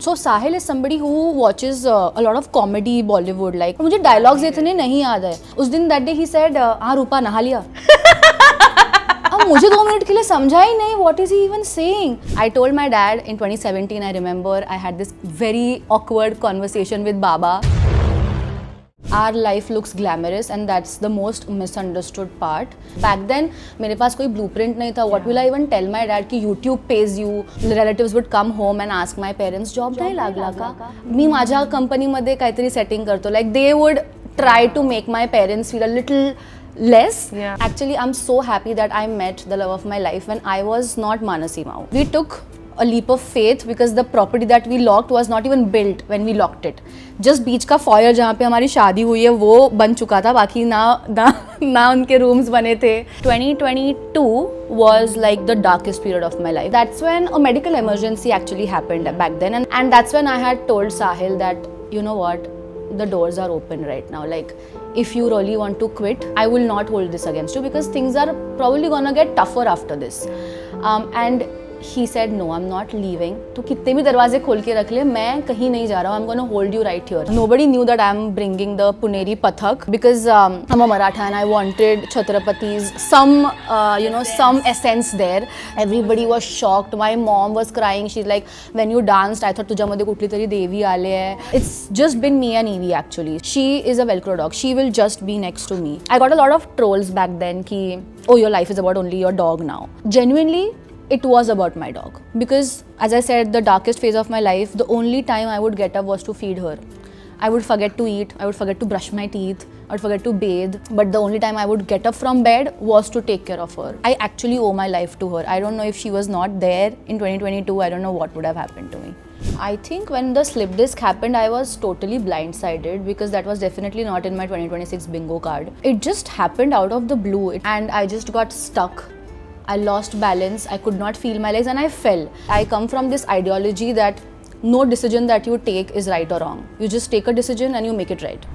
So Sahil is somebody who watches a lot of comedy Bollywood like मुझे dialogues इतने नहीं याद है उस दिन that day he said हाँ रूपा नहा लिया अब मुझे 2 मिनट के लिए समझा ही नहीं what is he even saying. I told my dad in 2017 I remember I had this very awkward conversation with Baba. Our life looks glamorous and that's the most misunderstood part. Back then मेरे पास कोई blueprint नहीं था. What will I even tell my dad कि YouTube pays you. Relatives would come home and ask my parents job नाही लागला का. मी माझ्या कंपनीमध्ये काहीतरी setting करतो. Like they would try to make my parents feel a little less. Yeah. Actually, I'm so happy that I met the love of my life when I was not Manasi Mau. We took a leap of faith because the property that we locked was not even built when we locked it. Just बीच का foyer जहाँ पे हमारी शादी हुई है वो बन चुका था बाकी ना उनके rooms बने थे. 2022 was like the darkest period of my life. That's when a medical emergency actually happened back then and that's when I had told Sahil that you know what, the doors are open right now. Like if you really want to quit, I will not hold this against you because things are probably gonna get tougher after this. And he said no, I'm not leaving. तू कितने भी दरवाजे खोल के रख ले, मैं कहीं नहीं जा रहा हूँ. I'm gonna hold you right here. Nobody knew that I'm bringing the Puneri Pathak because I'm a Maratha and I wanted Chhatrapati's some essence there. Everybody was shocked. My mom was crying. She's like, when you danced, I thought तुझ्यामध्ये कुठली तरी देवी आले है. It's just been me and Evie actually. She is a Velcro dog. She will just be next to me. I got a lot of trolls back then कि oh your life is about only your dog now. Genuinely, it was about my dog because as I said the darkest phase of my life the only time I would get up was to feed her. I would forget to eat, I would forget to brush my teeth, I would forget to bathe, but the only time I would get up from bed was to take care of her. I actually owe my life to her. I don't know if she was not there in 2022, I don't know what would have happened to me. I think when the slip disc happened I was totally blindsided because that was definitely not in my 2026 bingo card. It just happened out of the blue and I just got stuck. I lost balance, I could not feel my legs and I fell. I come from this ideology that no decision that you take is right or wrong. You just take a decision and you make it right.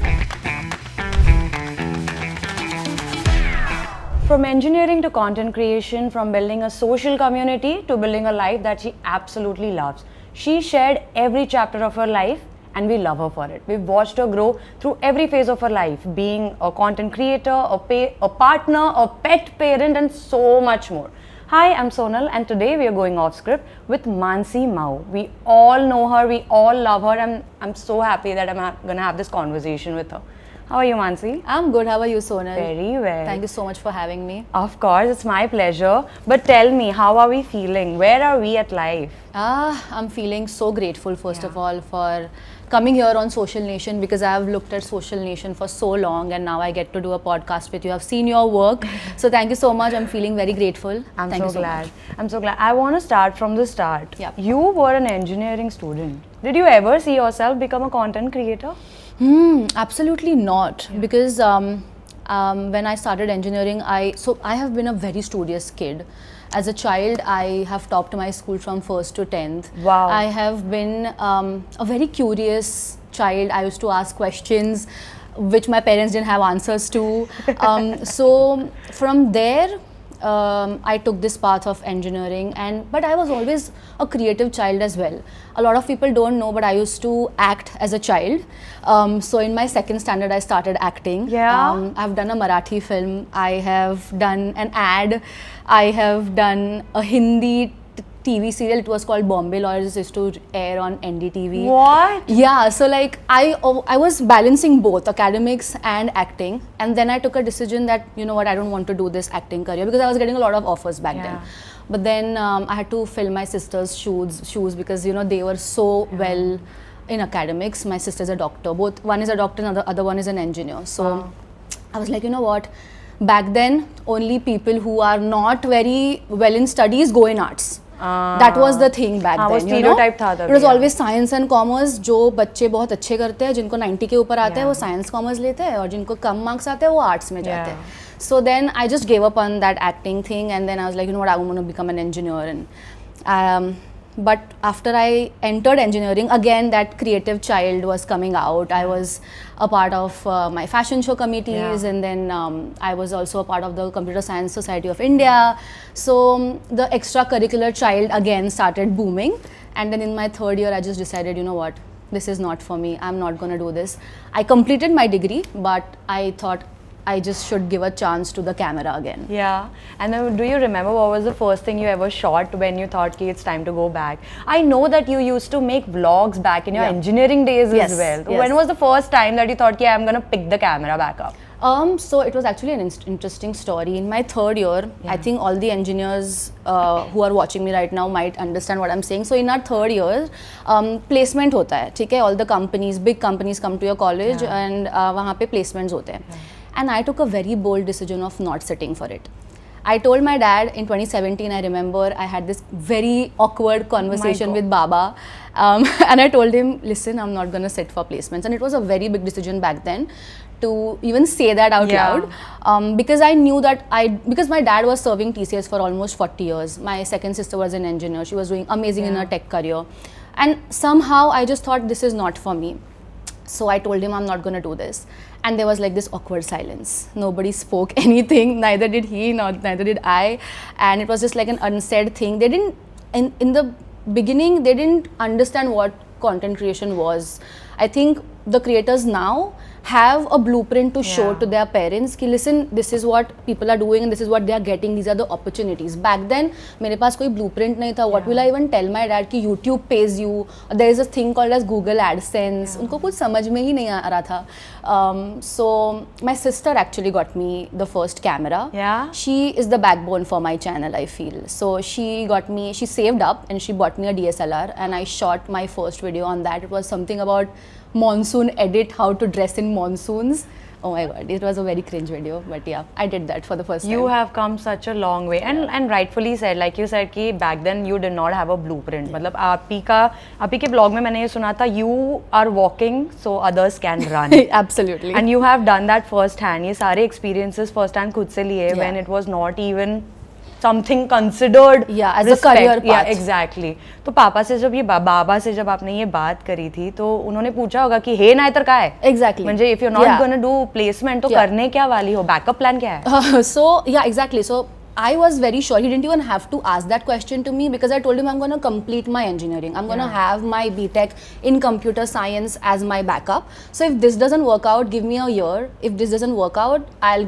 From engineering to content creation, from building a social community to building a life that she absolutely loves. She shared every chapter of her life and we love her for it. We've watched her grow through every phase of her life, being a content creator, a partner, a pet parent and so much more. Hi, I'm Sonal and today we are going off script with Manasi Mau. We all know her, we all love her and I'm so happy that I'm going to have this conversation with her. How are you, Manasi? I'm good. How are you, Sonal? Very well. Thank you so much for having me. Of course, it's my pleasure. But tell me, how are we feeling? Where are we at life? I'm feeling so grateful first of all for coming here on Social Nation because I have looked at Social Nation for so long and now I get to do a podcast with you. I've seen your work. So thank you so much. I'm feeling very grateful. I'm so glad. I'm so glad. I want to start from the start. Yeah. You were an engineering student. Did you ever see yourself become a content creator? Absolutely not. Yeah. Because when I started engineering, I have been a very studious kid. As a child, I have topped my school from 1st to 10th. Wow. I have been a very curious child. I used to ask questions which my parents didn't have answers to. So from there, I took this path of engineering but I was always a creative child as well. A lot of people don't know but I used to act as a child. So in my 2nd standard I started acting. Yeah. I've done a Marathi film, I have done an ad, I have done a Hindi TV serial. It was called Bombay Lawyers. It used to air on NDTV. What? Yeah, so like I was balancing both academics and acting and then I took a decision that you know what, I don't want to do this acting career because I was getting a lot of offers back then. But then I had to fill my sister's shoes because you know they were so well in academics. My sister's a doctor. One is a doctor and the other one is an engineer. So I was like, you know what, back then only people who are not very well in studies go in arts. That was the thing back then. वो stereotype था तभी. It was always science and commerce. जो बच्चे बहुत अच्छे करते हैं, जिनको 90 के ऊपर आते हैं, वो science commerce लेते हैं, और जिनको कम marks आते हैं, वो arts में जाते हैं. So then I just gave up on that acting thing, and then I was like, you know what, I want to become an engineer. And but after I entered engineering, again that creative child was coming out. I was a part of my fashion show committees, and then I was also a part of the Computer Science Society of India. So the extracurricular child again started booming, and then in my third year I just decided, you know what, this is not for me. I'm not going to do this. I completed my degree, but I thought I just should give a chance to the camera again. Yeah. And then do you remember what was the first thing you ever shot when you thought it's time to go back? I know that you used to make vlogs back in your engineering days as well. Yes. When was the first time that you thought, yeah, I'm going to pick the camera back up? So it was actually an interesting story. In my third year, I think all the engineers who are watching me right now might understand what I'm saying. So in our third year, placement होता है, ठीक है? All the companies, big companies come to your college and वहाँ पे placements होते हैं. And I took a very bold decision of not sitting for it. I told my dad in 2017, I remember I had this very awkward conversation with Baba, and I told him, listen, I'm not going to sit for placements. And it was a very big decision back then to even say that out loud, because I knew that because my dad was serving TCS for almost 40 years. My second sister was an engineer. She was doing amazing in her tech career. And somehow I just thought, this is not for me. So I told him, I'm not going to do this. And there was like this awkward silence. Nobody spoke anything, neither did he, neither did I. And it was just like an unsaid thing. They didn't, in the beginning, they didn't understand what content creation was. I think the creators now have a blueprint to show to their parents कि listen, this is what people are doing and this is what they are getting, these are the opportunities. Back then मेरे पास कोई blueprint नहीं था. What will I even tell my dad कि YouTube pays you, there is a thing called as Google AdSense. उनको कुछ समझ में ही नहीं आ रहा था. So my sister actually got me the first camera. She is the backbone for my channel, I feel. So she saved up and she bought me a DSLR, and I shot my first video on that. It was something about monsoon edit, how to dress in monsoons. Oh my god, it was a very cringe video, but yeah, I did that for the first time. You have come such a long way, and rightfully said, like you said कि back then you did not have a blueprint. मतलब आपी के blog में मैंने ये सुना था, you are walking so others can run. Absolutely. And you have done that first hand. ये सारे experiences first hand खुद से लिए when it was not even something considered as a career path. Yeah, exactly. तो पापा से जब ये बाबा से जब आपने ये बात करी थी तो उन्होंने पूछा होगा कि हे नायतर काय है? Exactly. म्हणजे if you're not gonna do placement तो करने क्या वाली हो? Backup plan क्या है? So yeah, exactly. So I was very sure. He didn't even have to ask that question to me because I told him I'm going to complete my engineering. I'm going to have my BTech in computer science as my backup. So if this doesn't work out, give me a year. If this doesn't work out, I'll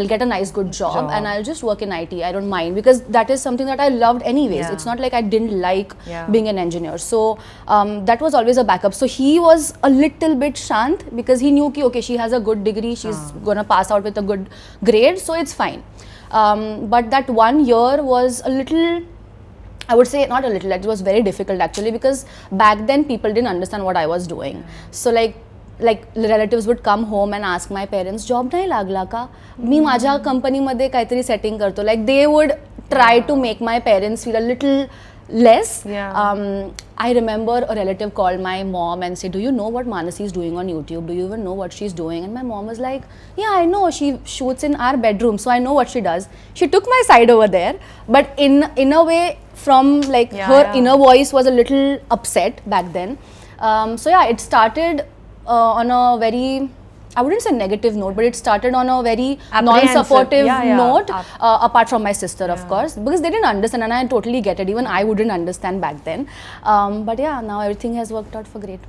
get a nice good job and I'll just work in IT. I don't mind because that is something that I loved anyways. It's not like I didn't like being an engineer. So that was always a backup. So he was a little bit shant because he knew ki, okay, she has a good degree. She's going to pass out with a good grade. So it's fine. But that 1 year was a little, I would say not a little, it was very difficult actually because back then people didn't understand what I was doing. So like relatives would come home and ask my parents, job nahi लागला का? मी माझ्या company मध्ये काहीतरी setting करतो. Like they would try to make my parents feel a little less. I remember a relative called my mom and said, do you know what Manasi is doing on YouTube? Do you even know what she's doing? And my mom was like, yeah, I know. She shoots in our bedroom, so I know what she does. She took my side over there, but in a way, from like her inner voice was a little upset back then. So yeah, it started on a very, I wouldn't say negative note, but it started on a very non-supportive note, apart from my sister, of course, because they didn't understand, and I totally get it. Even I wouldn't understand back then. But yeah, now everything has worked out for great.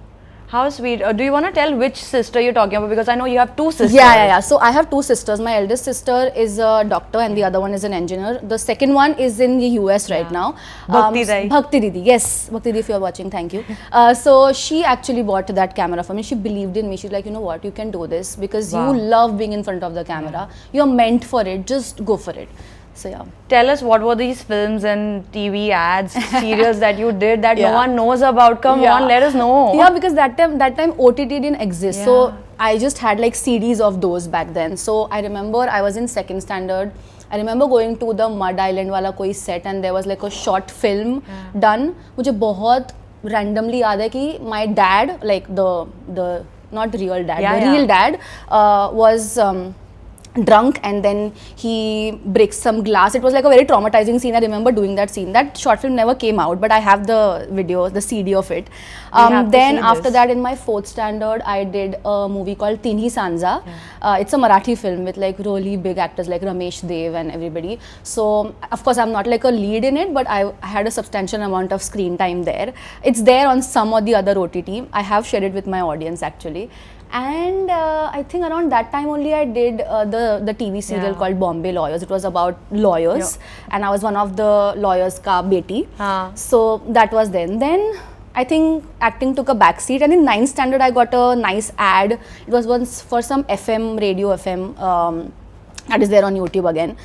How sweet. Do you want to tell which sister you're talking about? Because I know you have two sisters. Yeah. So I have two sisters. My eldest sister is a doctor and the other one is an engineer. The second one is in the US right now. Bhakti Didi. Yes, Bhakti Didi, if you're watching, thank you. So she actually bought that camera for me. She believed in me. She's like, you know what, you can do this because you love being in front of the camera. You're meant for it. Just go for it. So yeah. Tell us, what were these films and TV ads, serials that you did that no one knows about? Come on, let us know. Yeah, because that time OTT didn't exist. So I just had like CDs of those back then. So I remember I was in second standard. I remember going to the Mud Island wala koi set and there was like a short film done. मुझे बहुत randomly याद है कि my dad, like the not real dad, the real dad was drunk, and then he breaks some glass. It was like a very traumatizing scene. I remember doing that scene. That short film never came out, but I have the video, the CD of it. have to Then see after this. that, in my 4th standard, I did a movie called Tinhi Sanza. It's a Marathi film with like really big actors like Ramesh Dev and everybody. So of course I'm not like a lead in it, but I had a substantial amount of screen time there. It's there on some or the other OTT. I have shared it with my audience actually. And I think around that time only I did the TV serial Yeah. called Bombay Lawyers. It was about lawyers, and I was one of the lawyers ka beti. So that was then. Then I think acting took a backseat, and in 9th standard I got a nice ad. It was once for some FM, radio FM, that is there on YouTube again.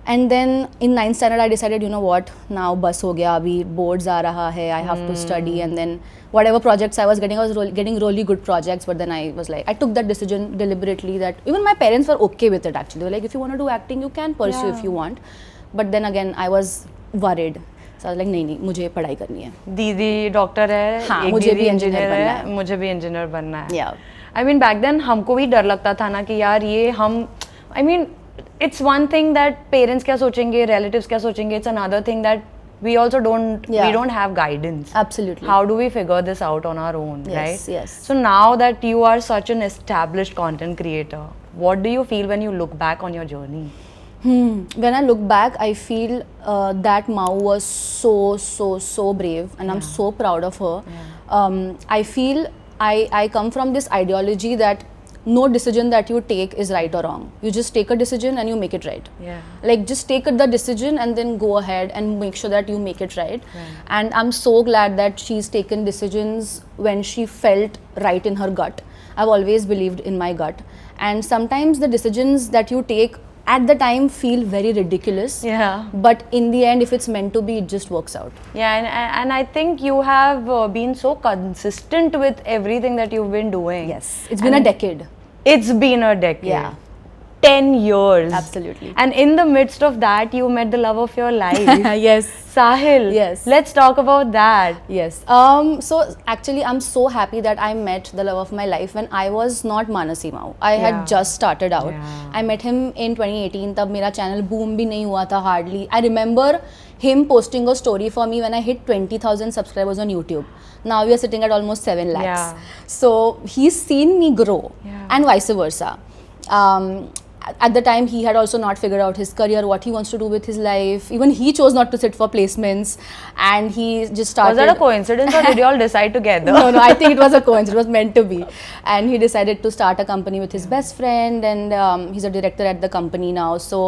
And then in 9th standard I decided, you know what, now bus ho gaya, abhi boards aa raha hai, I have to study. And then whatever projects I was getting really good projects, but then I was like, I took that decision deliberately, that even my parents were okay with it actually. They were like, if you want to do acting, you can pursue if you want. But then again I was worried. So I was like, नहीं मुझे पढ़ाई करनी है. दीदी doctor है, हाँ, एक मुझे दीदी भी इंजीनियर engineer बनना है, है. मुझे भी इंजीनियर बनना है. Yeah. I mean back then हमको भी डर लगता था ना कि यार ये हम, I mean it's one thing that parents क्या सोचेंगे, relatives क्या सोचेंगे, it's another thing that we also don't, Yeah. we don't have guidance. Absolutely. How do we figure this out on our own, Yes, right? yes. So now that you are such an established content creator, what do you feel when you look back on your journey? When I look back, I feel that Mao was so brave, and I'm so proud of her. I feel I come from this ideology that no decision that you take is right or wrong. You just take a decision and you make it right. Yeah. Like just take the decision and then go ahead and make sure that you make it right. And I'm so glad that she's taken decisions when she felt right in her gut. I've always believed in my gut. And sometimes the decisions that you take at the time feel very ridiculous. Yeah. But in the end, if it's meant to be, it just works out. Yeah, and I think you have been so consistent with everything that you've been doing. Yes. It's been a decade. It's been a decade. Yeah. 10 years. Absolutely. And in the midst of that, you met the love of your life. Yes. Sahil. Yes. Let's talk about that. Yes. So actually, I'm so happy that I met the love of my life when I was not Manasi Mao. I Yeah. had just started out. Yeah. I met him in 2018. तब मेरा channel boom भी नहीं हुआ था hardly. I remember him posting a story for me when I hit 20,000 subscribers on YouTube. Now we are sitting at almost 7 lakhs. Yeah. So he's seen me grow, Yeah. and vice versa. At the time, he had also not figured out his career, what he wants to do with his life. Even he chose not to sit for placements, and he just started. Was that a coincidence or did you all decide together? No, I think it was a coincidence. It was meant to be. And he decided to start a company with his best friend, and he's a director at the company now. So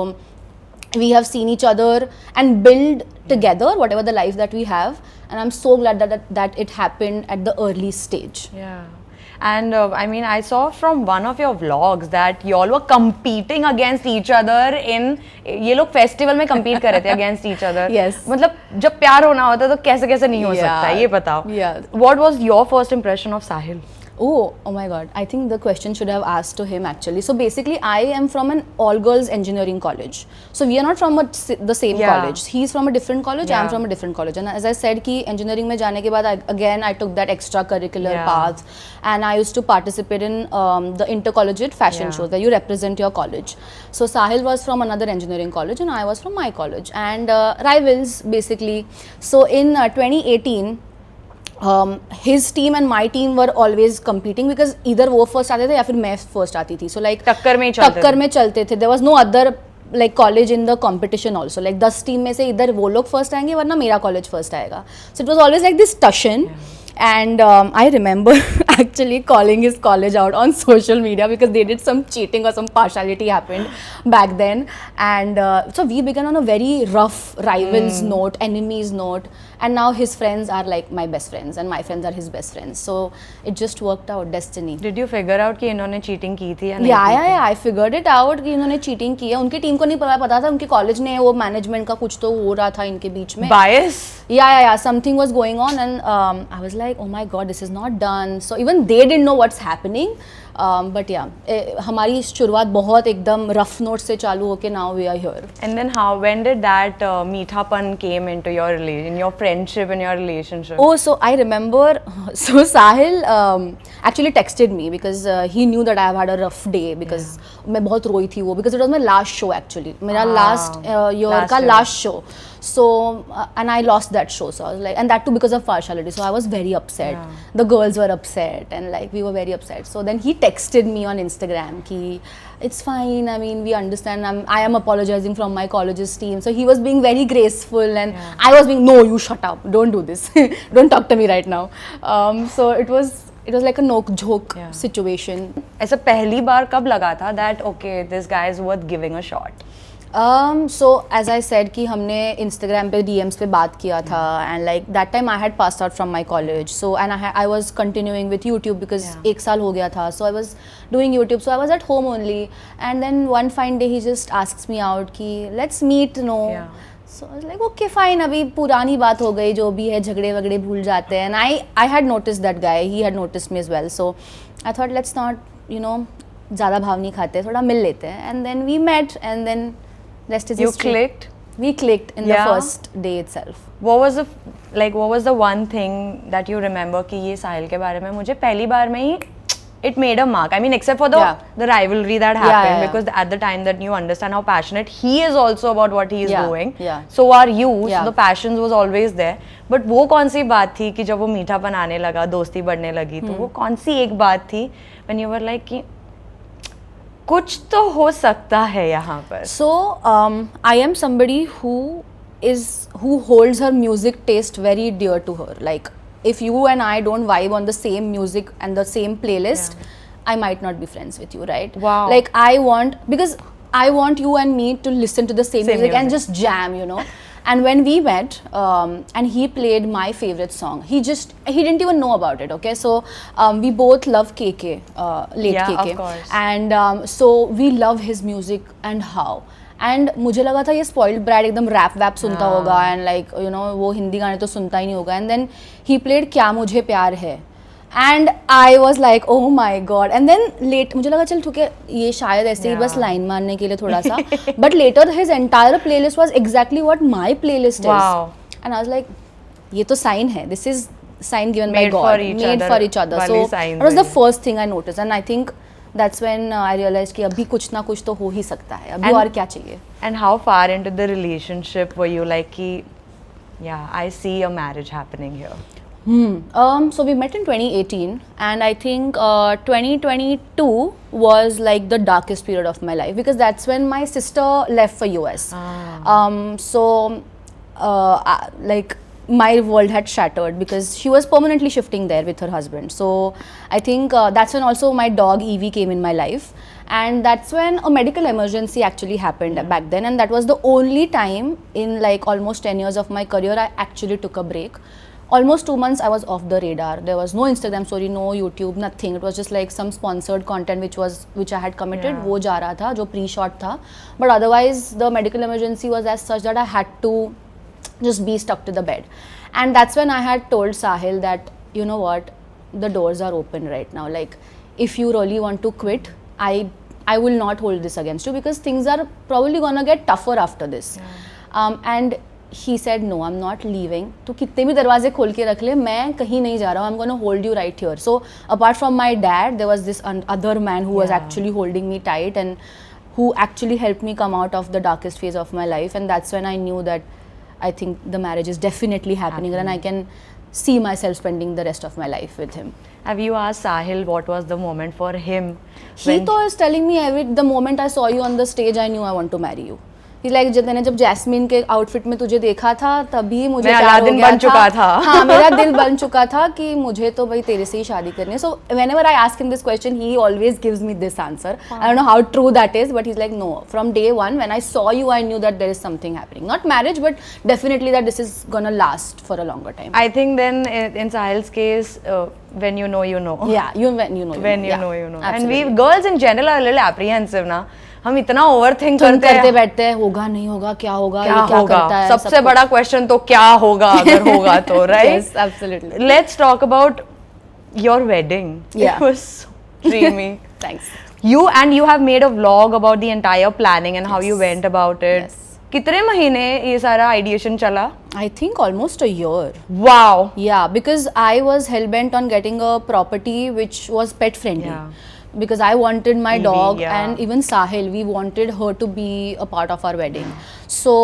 we have seen each other and build together whatever the life that we have. And I'm so glad that it happened at the early stage. Yeah. And I mean, I saw from one of your vlogs that you all were competing against each other in, ये लोग festival में compete कर रहे थे against each other. Yes. मतलब जब प्यार होना होता है तो कैसे कैसे नहीं हो सकता है, ये बताओ. Yeah. What was your first impression of Sahil? Oh my God. I think the question should have asked to him actually. So basically, I am from an all-girls engineering college. So we are not from the same Yeah. college. He's from a different college, I am Yeah. from a different college. And as I said, कि engineering में जाने के बाद, I took that extracurricular Yeah. path. And I used to participate in the intercollegiate fashion Yeah. shows where you represent your college. So Sahil was from another engineering college and I was from my college. And rivals basically. So in 2018, his team and my team were always competing because either वो first आते थे या फिर मैं first आती थी. So like टक्कर में ही चलते थे. टक्कर में चलते थे. There was no other like college in the competition also. Like 10 team में से इधर वो लोग first आएंगे वरना मेरा college first आएगा. So it was always like this discussion. And I remember actually calling his college out on social media because they did some cheating or some partiality happened back then. And so we began on a very rough rivals note, enemies note. And now his friends are like my best friends and my friends are his best friends. So it just worked out, destiny. Did you figure out कि इन्होंने cheating की थी या नहीं? Yeah, I figured it out कि इन्होंने cheating की है. उनकी टीम को नहीं पता था, उनके कॉलेज ने वो मैनेजमेंट का कुछ तो हो रहा था इनके बीच में. Bias? Yeah, something was going on and I was like, oh my God, this is not done. So even they didn't know what's happening. But yeah, हमारी शुरुआत बहुत एकदम rough note से चालू होके now we are here. And then when did that meethapan came into in your friendship and your relationship? Oh, so I remember, so Sahil, actually texted me because he knew that I have had a rough day because मैं बहुत रोई थी वो, because it was my last show actually, मेरा last year का last show. So and I lost that show, so I was like, and that too because of partiality, so I was very upset. The girls were upset and like we were very upset. So then he texted me on Instagram ki it's fine, I mean we understand, I am apologizing from my college's team. So he was being very graceful and I was being, no, you shut up, don't do this, don't talk to me right now. So it was like a nook joke situation. ऐसा पहली बार कब लगा था that okay, this guy is worth giving a shot? So as I said कि हमने Instagram पे DMs पे बात किया था, and like that time I had passed out from my college, so and I was continuing with YouTube because एक साल हो गया था, so I was doing YouTube, so I was at home only, and then one fine day he just asks me out कि let's meet, no. So I was like okay fine, अभी पुरानी बात हो गई, जो भी है झगड़े वगड़े भूल जाते हैं, and I had noticed that guy, he had noticed me as well, so I thought let's not ज़्यादा भाव नहीं खाते, थोड़ा मिल लेते हैं, and then we met, and then rest is history. You clicked? We clicked in the first day itself. What was the one thing that you remember कि ये साहिल के बारे में मुझे पहली बार में ही it made a mark? I mean, except for the rivalry that happened, because at the time that you understand how passionate he is also about what he is doing, so are you, so the passion was always there. But वो कौन सी बात थी कि जब वो मीठापन आने लगा, दोस्ती बढ़ने लगी, तो वो कौन सी एक बात थी when you were like कि कुछ तो हो सकता है यहाँ पर? So I am somebody who holds her music taste very dear to her. Like if you and I don't vibe on the same music and the same playlist, I might not be friends with you, right? Wow. Like because I want you and me to listen to the same music and just jam, And when we met, and he played my favorite song, he didn't even know about it, okay? So we both love KK, late KK. Of course. And so we love his music and how. And मुझे लगा था ये spoiled brat एकदम rap वैप सुनता होगा, and like वो हिंदी गाने तो सुनता ही नहीं होगा. And then he played क्या मुझे प्यार है. And I was like, oh my god. And then late मुझे लगा चल ठीक है ये शायद ऐसे ही बस लाइन मारने के लिए थोड़ा सा. But later his entire playlist was exactly what my playlist is. And I was like, ये तो sign है. This is sign given by God, made for each other. So that was the first thing I noticed, and I think that's when I realized कि अभी कुछ ना कुछ तो हो ही सकता है. अभी और क्या चाहिए? And how far into the relationship were you like कि yeah, I see a marriage happening here? So we met in 2018, and I think 2022 was like the darkest period of my life, because that's when my sister left for US. So like my world had shattered because she was permanently shifting there with her husband. So I think that's when also my dog Evie came in my life, and that's when a medical emergency actually happened back then, and that was the only time in like almost 10 years of my career I actually took a break. Almost 2 months I was off the radar. There was no Instagram story, no YouTube, nothing. It was just like some sponsored content which I had committed. वो जा रहा था, जो pre-shot था. But otherwise the medical emergency was as such that I had to just be stuck to the bed. And that's when I had told Sahil that, you know what, the doors are open right now. Like if you really want to quit, I will not hold this against you, because things are probably gonna get tougher after this. And he said, no, I'm not leaving. तो कितने भी दरवाजे खोल के रख ले, मैं कहीं नहीं जा रहा हूँ. I'm going to hold you right here. So apart from my dad, there was this other man who was actually holding me tight, and who actually helped me come out of the darkest phase of my life. And that's when I knew that I think the marriage is definitely happening, and I can see myself spending the rest of my life with him. Have you asked Sahil what was the moment for him? He was telling me the moment I saw you on the stage, I knew I want to marry you. He's like, मैंने जब jasmine के outfit में तुझे देखा था तभी मुझे प्यार हो गया था. हाँ, मेरा दिल बन चुका था कि मुझे तो भाई तेरे से ही शादी करनी है. So whenever I ask him this question, he always gives me this answer. I don't know how true that is, but he's like, no, from day one when I saw you, I knew that there is something happening. Not marriage, but definitely that this is gonna last for a longer time. I think then in Sahil's case, when you know, you know. Yeah, when you know, you know. When you know, you know. And we girls in general are a little apprehensive ना. हम इतना overthink करते बैठते हैं, होगा नहीं होगा, क्या होगा, ये क्या करता है. सबसे बड़ा क्वेश्चन तो क्या होगा अगर होगा तो, right? Yes, absolutely. Let's talk about your wedding. Yeah. It was so dreamy. Thanks. You have made a vlog about the entire planning and how you went about it. Yes. कितने महीने ये सारा आइडिएशन चला? I think almost a year. Wow. Yeah, because I was hell bent on getting a property which was pet friendly. Yeah. Because I wanted my Evie, dog, yeah. and even Sahil, we wanted her to be a part of our wedding. So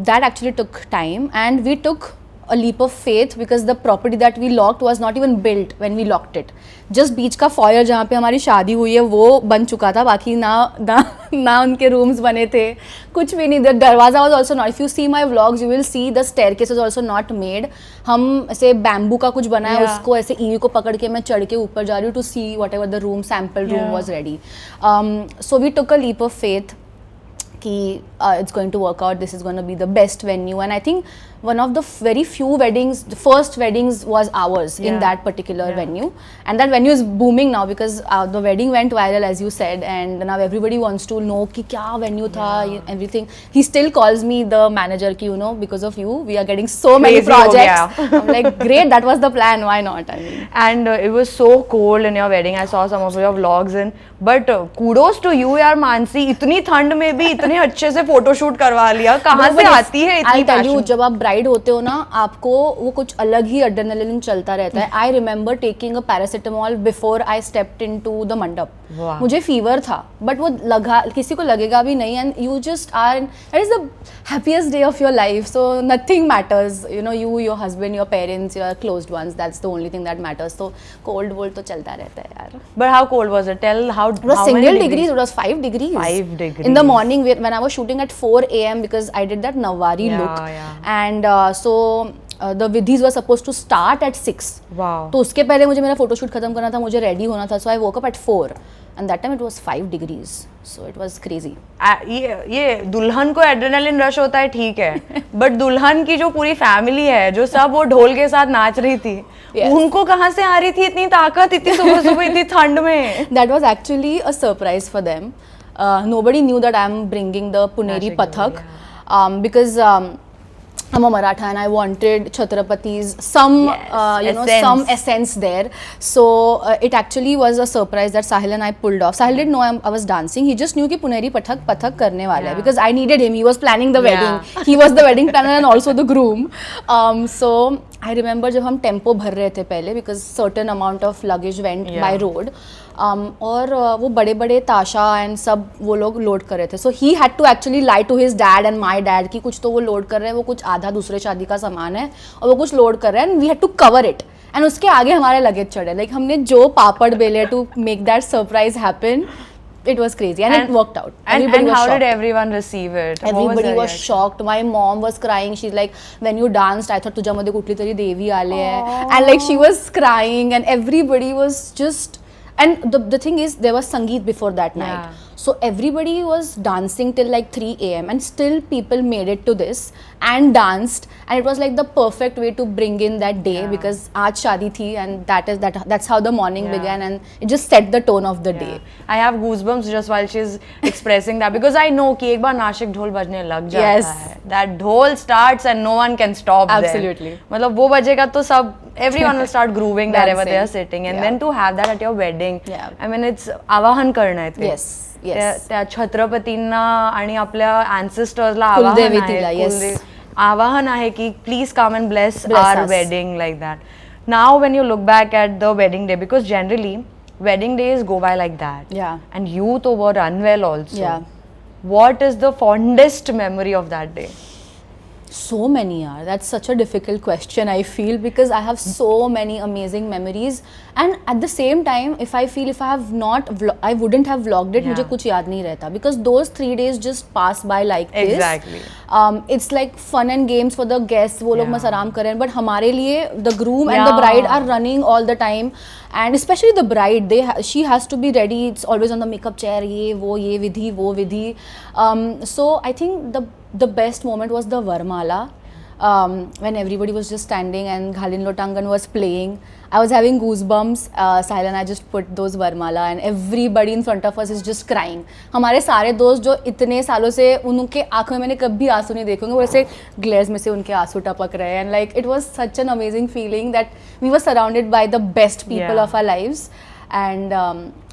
that actually took time, and we took a leap of faith because the property that we locked was not even built when we locked it. Just बीच का foyer जहाँ पे हमारी शादी हुई है वो बन चुका था, बाकी ना उनके rooms बने थे, कुछ भी नहीं. The दरवाज़ा was also not. If you see my vlogs, you will see the staircase was also not made. हम ऐसे bamboo का कुछ बना है, उसको ऐसे ईवी को पकड़ के मैं चढ़ के ऊपर जा रही हूँ to see whatever the room sample room was ready. So we took a leap of faith कि it's going to work out, this is going to be the best venue, and I think one of the very few weddings, the first weddings was ours in that particular venue, and that venue is booming now because the wedding went viral as you said, and now everybody wants to know कि क्या venue था, everything. He still calls me the manager कि because of you we are getting so many projects. I'm like, great, that was the plan, why not? I mean. And it was so cold in your wedding. I saw some of your vlogs in, but kudos to you यार मानसी, इतनी ठंड में भी इतने अच्छे से photoshoot करवा लिया. कहाँ से आती है इतनी पैशन? जब आप ब्राइड होते हो ना, आपको वो कुछ अलग ही एड्रेनलिन चलता रहता है. I remember taking a paracetamol before I stepped into the मंडप. मुझे फीवर था, बट वो लगा, किसी को लगेगा भी नहीं, and you just are, that is the happiest day of your life. So nothing matters, you, your husband, your parents, your closed ones, that's the only thing that matters. So cold वोल्ड तो चलता रहता है यार. But how cold was it? Tell how. It was single degrees. It was 5 degrees. 5 degrees. In the morning when I was shooting at 4 a.m. because I did that Nawari look. And so the vidhis were supposed to start at 6. Wow. तो उसके पहले मुझे मेरा photoshoot खत्म करना था, मुझे ready होना था. So I woke up at 4. And that time it was 5 degrees. So it was crazy. ये दुल्हन को एड्रेनलिन रश होता है, ठीक है, बट दुल्हन की जो पूरी फैमिली है, जो सब वो ढोल के साथ नाच रही थी, उनको कहाँ से आ रही थी इतनी ताकत, इतनी सुबह सुबह इतनी ठंड में? That was actually a surprise for them. Nobody knew that I'm bringing the Puneri Pathak, because I'm a Maratha and I wanted Chhatrapati's some some essence there. So it actually was a surprise that Sahil and I pulled off. Sahil didn't know I was dancing. He just knew कि Puneri Pathak करने वाला है, because I needed him. He was planning the wedding. He was the wedding planner and also the groom. So I remember जब हम tempo भर रहे थे पहले, because certain amount of luggage went by road. और वो बड़े बड़े ताशा एंड सब वो लोग लोड कर रहे थे. So he had to actually lie to his dad and my dad कि कुछ तो वो लोड कर रहे हैं, वो कुछ आधा दूसरे शादी का सामान है और वो कुछ लोड कर रहे हैं, and we had to cover it. And उसके आगे हमारे लगेज चढ़े, लाइक हमने जो पापड़ बेले to make that surprise happen. It was crazy and it worked out. And how did everyone receive it? Everybody was shocked. My mom was crying. She's like, when you danced, I thought तुझ्यामध्ये कुठली तरी देवी आले है. And like she was crying and everybody was just. And the thing is, there was Sangeet before that night. So everybody was dancing till like 3 a.m. and still people made it to this and danced, and it was like the perfect way to bring in that day, because aaj shaadi thi, and that's how the morning began, and it just set the tone of the day. I have goosebumps just while she's expressing that, because I know कि एक बार नासिक ढोल बजने लग जाता है, that ढोल starts and no one can stop. Absolutely. मतलब वो बजेगा तो सब, everyone will start grooving wherever they are sitting, and then to have that at your wedding, I mean it's आवाहन करना है. Yes. त्या छत्रपतींना आणि आपल्या ancestors ला आवाहन आहे की please come and bless our wedding, like that. Now when you look back at the wedding day, because generally wedding days go by like that, and you तो were unwell also, what is the fondest memory of that day? So many are. That's such a difficult question, I feel, because I have so many amazing memories, and at the same time, if I have not I wouldn't have vlogged it, मुझे कुछ याद नहीं रहता, because those 3 days just pass by like this. Exactly. It's like fun and games for the guests, वो लोग मस्त आराम कर रहे हैं, but हमारे लिए the groom and the bride are running all the time, and especially the bride, she has to be ready. It's always on the makeup chair, ये vidhi, वो vidhi. So I think the best moment was the Varmala, when everybody was just standing and Ghalin Lotangan was playing. I was having goosebumps. Sahil and I just put those Varmala, and everybody in front of us is just crying. हमारे सारे दोस्त जो इतने सालों से, उनके आँखों में मैंने कभी आंसू नहीं देखे होंगे, वो ऐसे ग्लेयर्स में से उनके आंसू टपक रहे हैं, and like it was such an amazing feeling that we were surrounded by the best people of our lives, and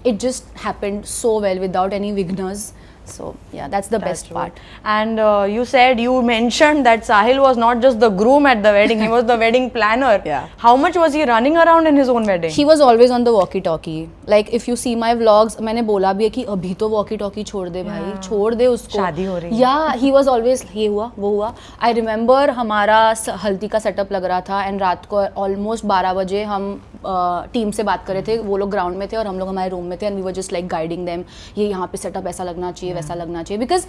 it just happened so well without any vignas. So yeah, that's the best true. part. And you mentioned that Sahil was not just the groom at the wedding, he was the wedding planner. Yeah. How much was he running around in his own wedding? He was always on the walkie talkie. Like if you see my vlogs, मैंने बोला भी है कि अभी तो walkie talkie छोड़ दे भाई, छोड़ दे उसको, शादी हो रही है. Yeah, he was always ये हुआ वो हुआ. I remember हमारा हल्दी का सेटअप लग रहा था and रात को almost 12 बजे हम टीम से बात कर रहे थे, वो लोग ग्राउंड में थे और हम लोग हमारे रूम में थे, and we were just like guiding them, ये यहाँ पे सेटअप ऐसा लगना चाहिए, वैसा लगना चाहिए, because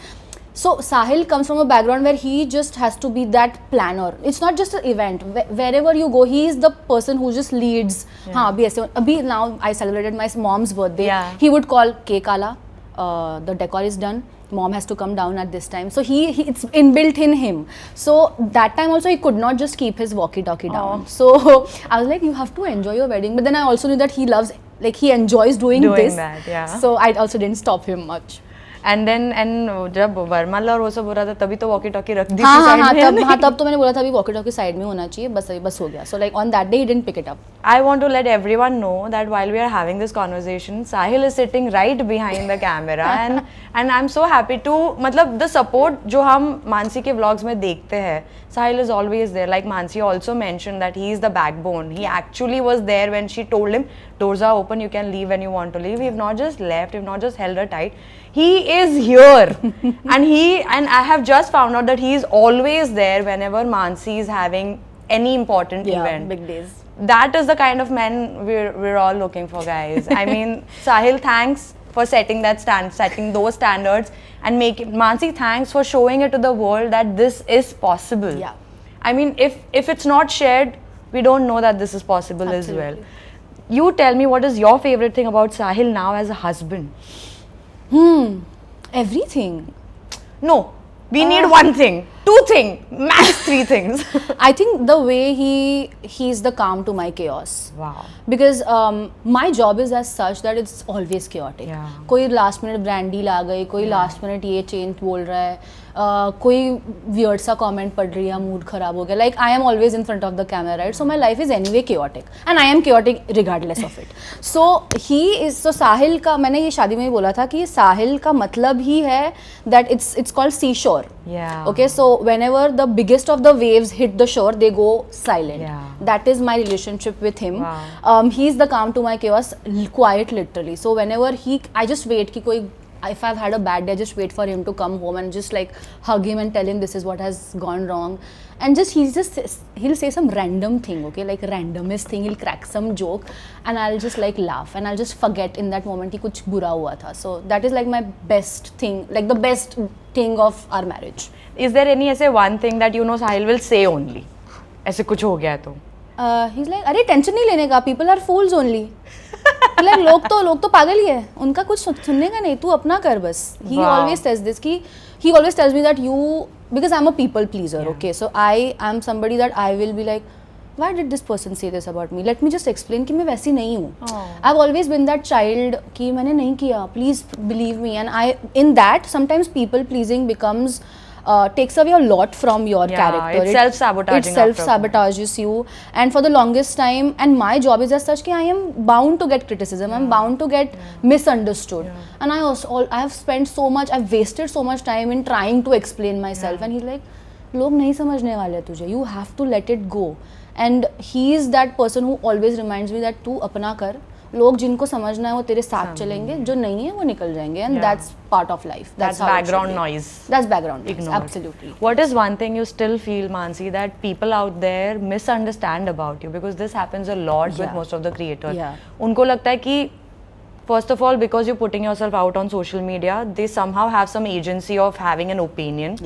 so Sahil comes from a background where he just has to be that planner. It's not just an event. Wherever you go, he is the person who just leads. हाँ अभी ऐसे अभी now I celebrated my mom's birthday. Yeah. He would call cake आला, the decor is done. Mom has to come down at this time. So he it's inbuilt in him. So that time also he could not just keep his walkie-talkie down. So I was like, you have to enjoy your wedding. But then I also knew that he loves, like he enjoys doing this. That, yeah. So I also didn't stop him much. And जब वर्माला और वो सब हो रहा था तभी तो walkie talkie रख दी थी हाँ साइड में. तब तो मैंने बोला था अभी वॉकी टॉकी साइड में होना चाहिए, बस हो गया. So like on that day he didn't pick it up. I want to let everyone know that while we are having this conversation, Sahil is sitting right behind the camera and I'm so happy to, मतलब the support जो हम मानसी के vlogs में देखते हैं, Sahil is always there. Like Mansi also mentioned that he is the backbone. He actually was there when she told him, doors are open, you can leave when you want to leave. We've not just left, we've not just held her tight. He is here. and I have just found out that he is always there whenever Mansi is having any important event. Big days. That is the kind of men we're all looking for, guys. I mean, Sahil, thanks for setting those standards, and Mansi, thanks for showing it to the world that this is possible. Yeah. I mean, if it's not shared, we don't know that this is possible. Absolutely. As well. You tell me, what is your favorite thing about Sahil now as a husband? Everything. No, we need one thing, two things, max three things. I think the way he's the calm to my chaos. Wow. Because my job is as such that it's always chaotic. Yeah. कोई last minute brandy ला गई, कोई last minute ये change बोल रहा है, कोई weird सा comment पढ़ रही है, mood खराब हो गया. Like I am always in front of the camera, right? So my life is anyway chaotic, and I am chaotic regardless of it. So Sahil का, मैंने ये शादी में ही बोला था कि Sahil का मतलब ही है that it's called seashore. Yeah. Okay, so whenever the biggest of the waves hit the shore, they go silent. Yeah. That is my relationship with him. Wow. He's the calm to my chaos, quiet literally. So whenever I just wait कि कोई, if I've had a bad day, I just wait for him to come home and just like hug him and tell him this is what has gone wrong. And he'll say some random thing, okay, like randomest thing, he'll crack some joke and I'll just like laugh and I'll just forget in that moment कि कुछ बुरा हुआ था. So that is like my best thing, like the best thing of our marriage. Is there any ऐसे one thing that you know Sahil will say only? ऐसे कुछ हो गया तो? He's like, अरे टेंशन नहीं लेने का, people are fools only. like लोग तो पागल ही है, उनका कुछ सुनने का नहीं, तू अपना कर बस. He always says this कि he always tells me that you, because I'm a people pleaser, okay, so I am somebody that I will be like, why did this person say this about me? Let me just explain कि मैं वैसी नहीं हूँ. I've always been that child कि मैंने नहीं किया, please believe me, and in that sometimes people pleasing becomes takes away a lot from your character. It's self-sabotaging. It self-sabotages you, and for the longest time, and my job is as such that I am bound to get criticism. I'm bound to get misunderstood, and I have spent so much, I've wasted so much time in trying to explain myself. And he's like, लोग नहीं समझने वाले तुझे. You have to let it go. And he is that person who always reminds me that तू अपना कर. लोग जिनको समझना है वो तेरे साथ चलेंगे, जो नहीं है वो निकल जाएंगे, and that's part of life. That's background noise. That's background noise. Ignored. Absolutely. What is one thing you still feel, Mansi, that people out there misunderstand about you? Because this happens a lot with most of the creators. Yeah. उनको लगता है कि first of all, because you're putting yourself out on social media, they somehow have some agency of having an opinion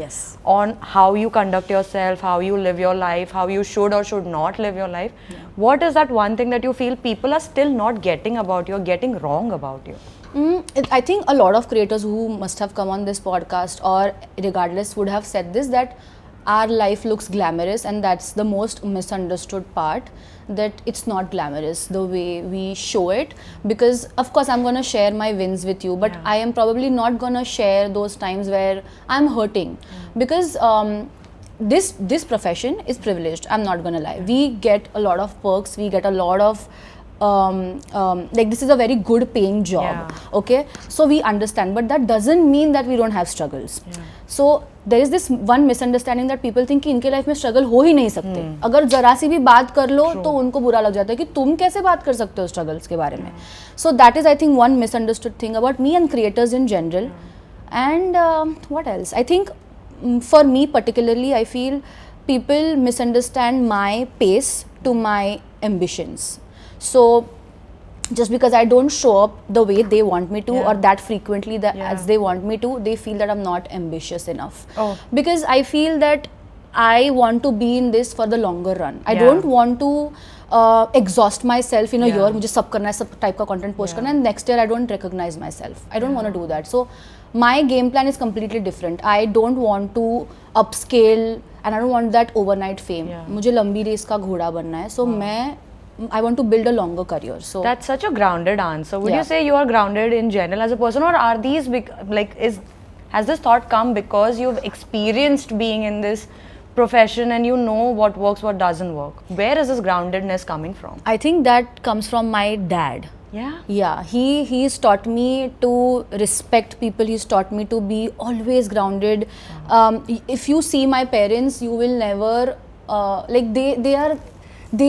on how you conduct yourself, how you live your life, how you should or should not live your life. What is that one thing that you feel people are still not getting about you or getting wrong about you? I think a lot of creators who must have come on this podcast or regardless would have said this, that our life looks glamorous, and that's the most misunderstood part, that it's not glamorous the way we show it. Because of course I'm gonna share my wins with you, but I am probably not gonna share those times where I'm hurting, because this profession is privileged. I'm not gonna lie. We get a lot of perks, we get a lot of like this is a very good paying job. Yeah. Okay, so we understand, but that doesn't mean that we don't have struggles. So there is this one misunderstanding that people think कि इनके life में struggle हो ही नहीं सकते. अगर जरा सी भी बात कर लो तो उनको बुरा लग जाता है कि तुम कैसे बात कर सकते हो स्ट्रगल्स के बारे में. So that is I think one misunderstood thing about me and creators in general. And what else? I think for me particularly, I feel people misunderstand my pace to my ambitions. So just because I don't show up the way they want me to or that frequently as they want me to, they feel that I'm not ambitious enough. Because I feel that I want to be in this for the longer run. I don't want to exhaust myself in a year. मुझे सब करना है, सब type का content post करना है, and next year I don't recognize myself. I don't want to do that. So my game plan is completely different. I don't want to upscale and I don't want that overnight fame. मुझे लंबी race का घोड़ा बनना है. So I want to build a longer career. So that's such a grounded answer. Would you say you are grounded in general as a person, or are these has this thought come because you've experienced being in this profession and you know what works, what doesn't work? Where is this groundedness coming from? I think that comes from my dad. Yeah, he's taught me to respect people. He's taught me to be always grounded. If you see my parents, you will never like they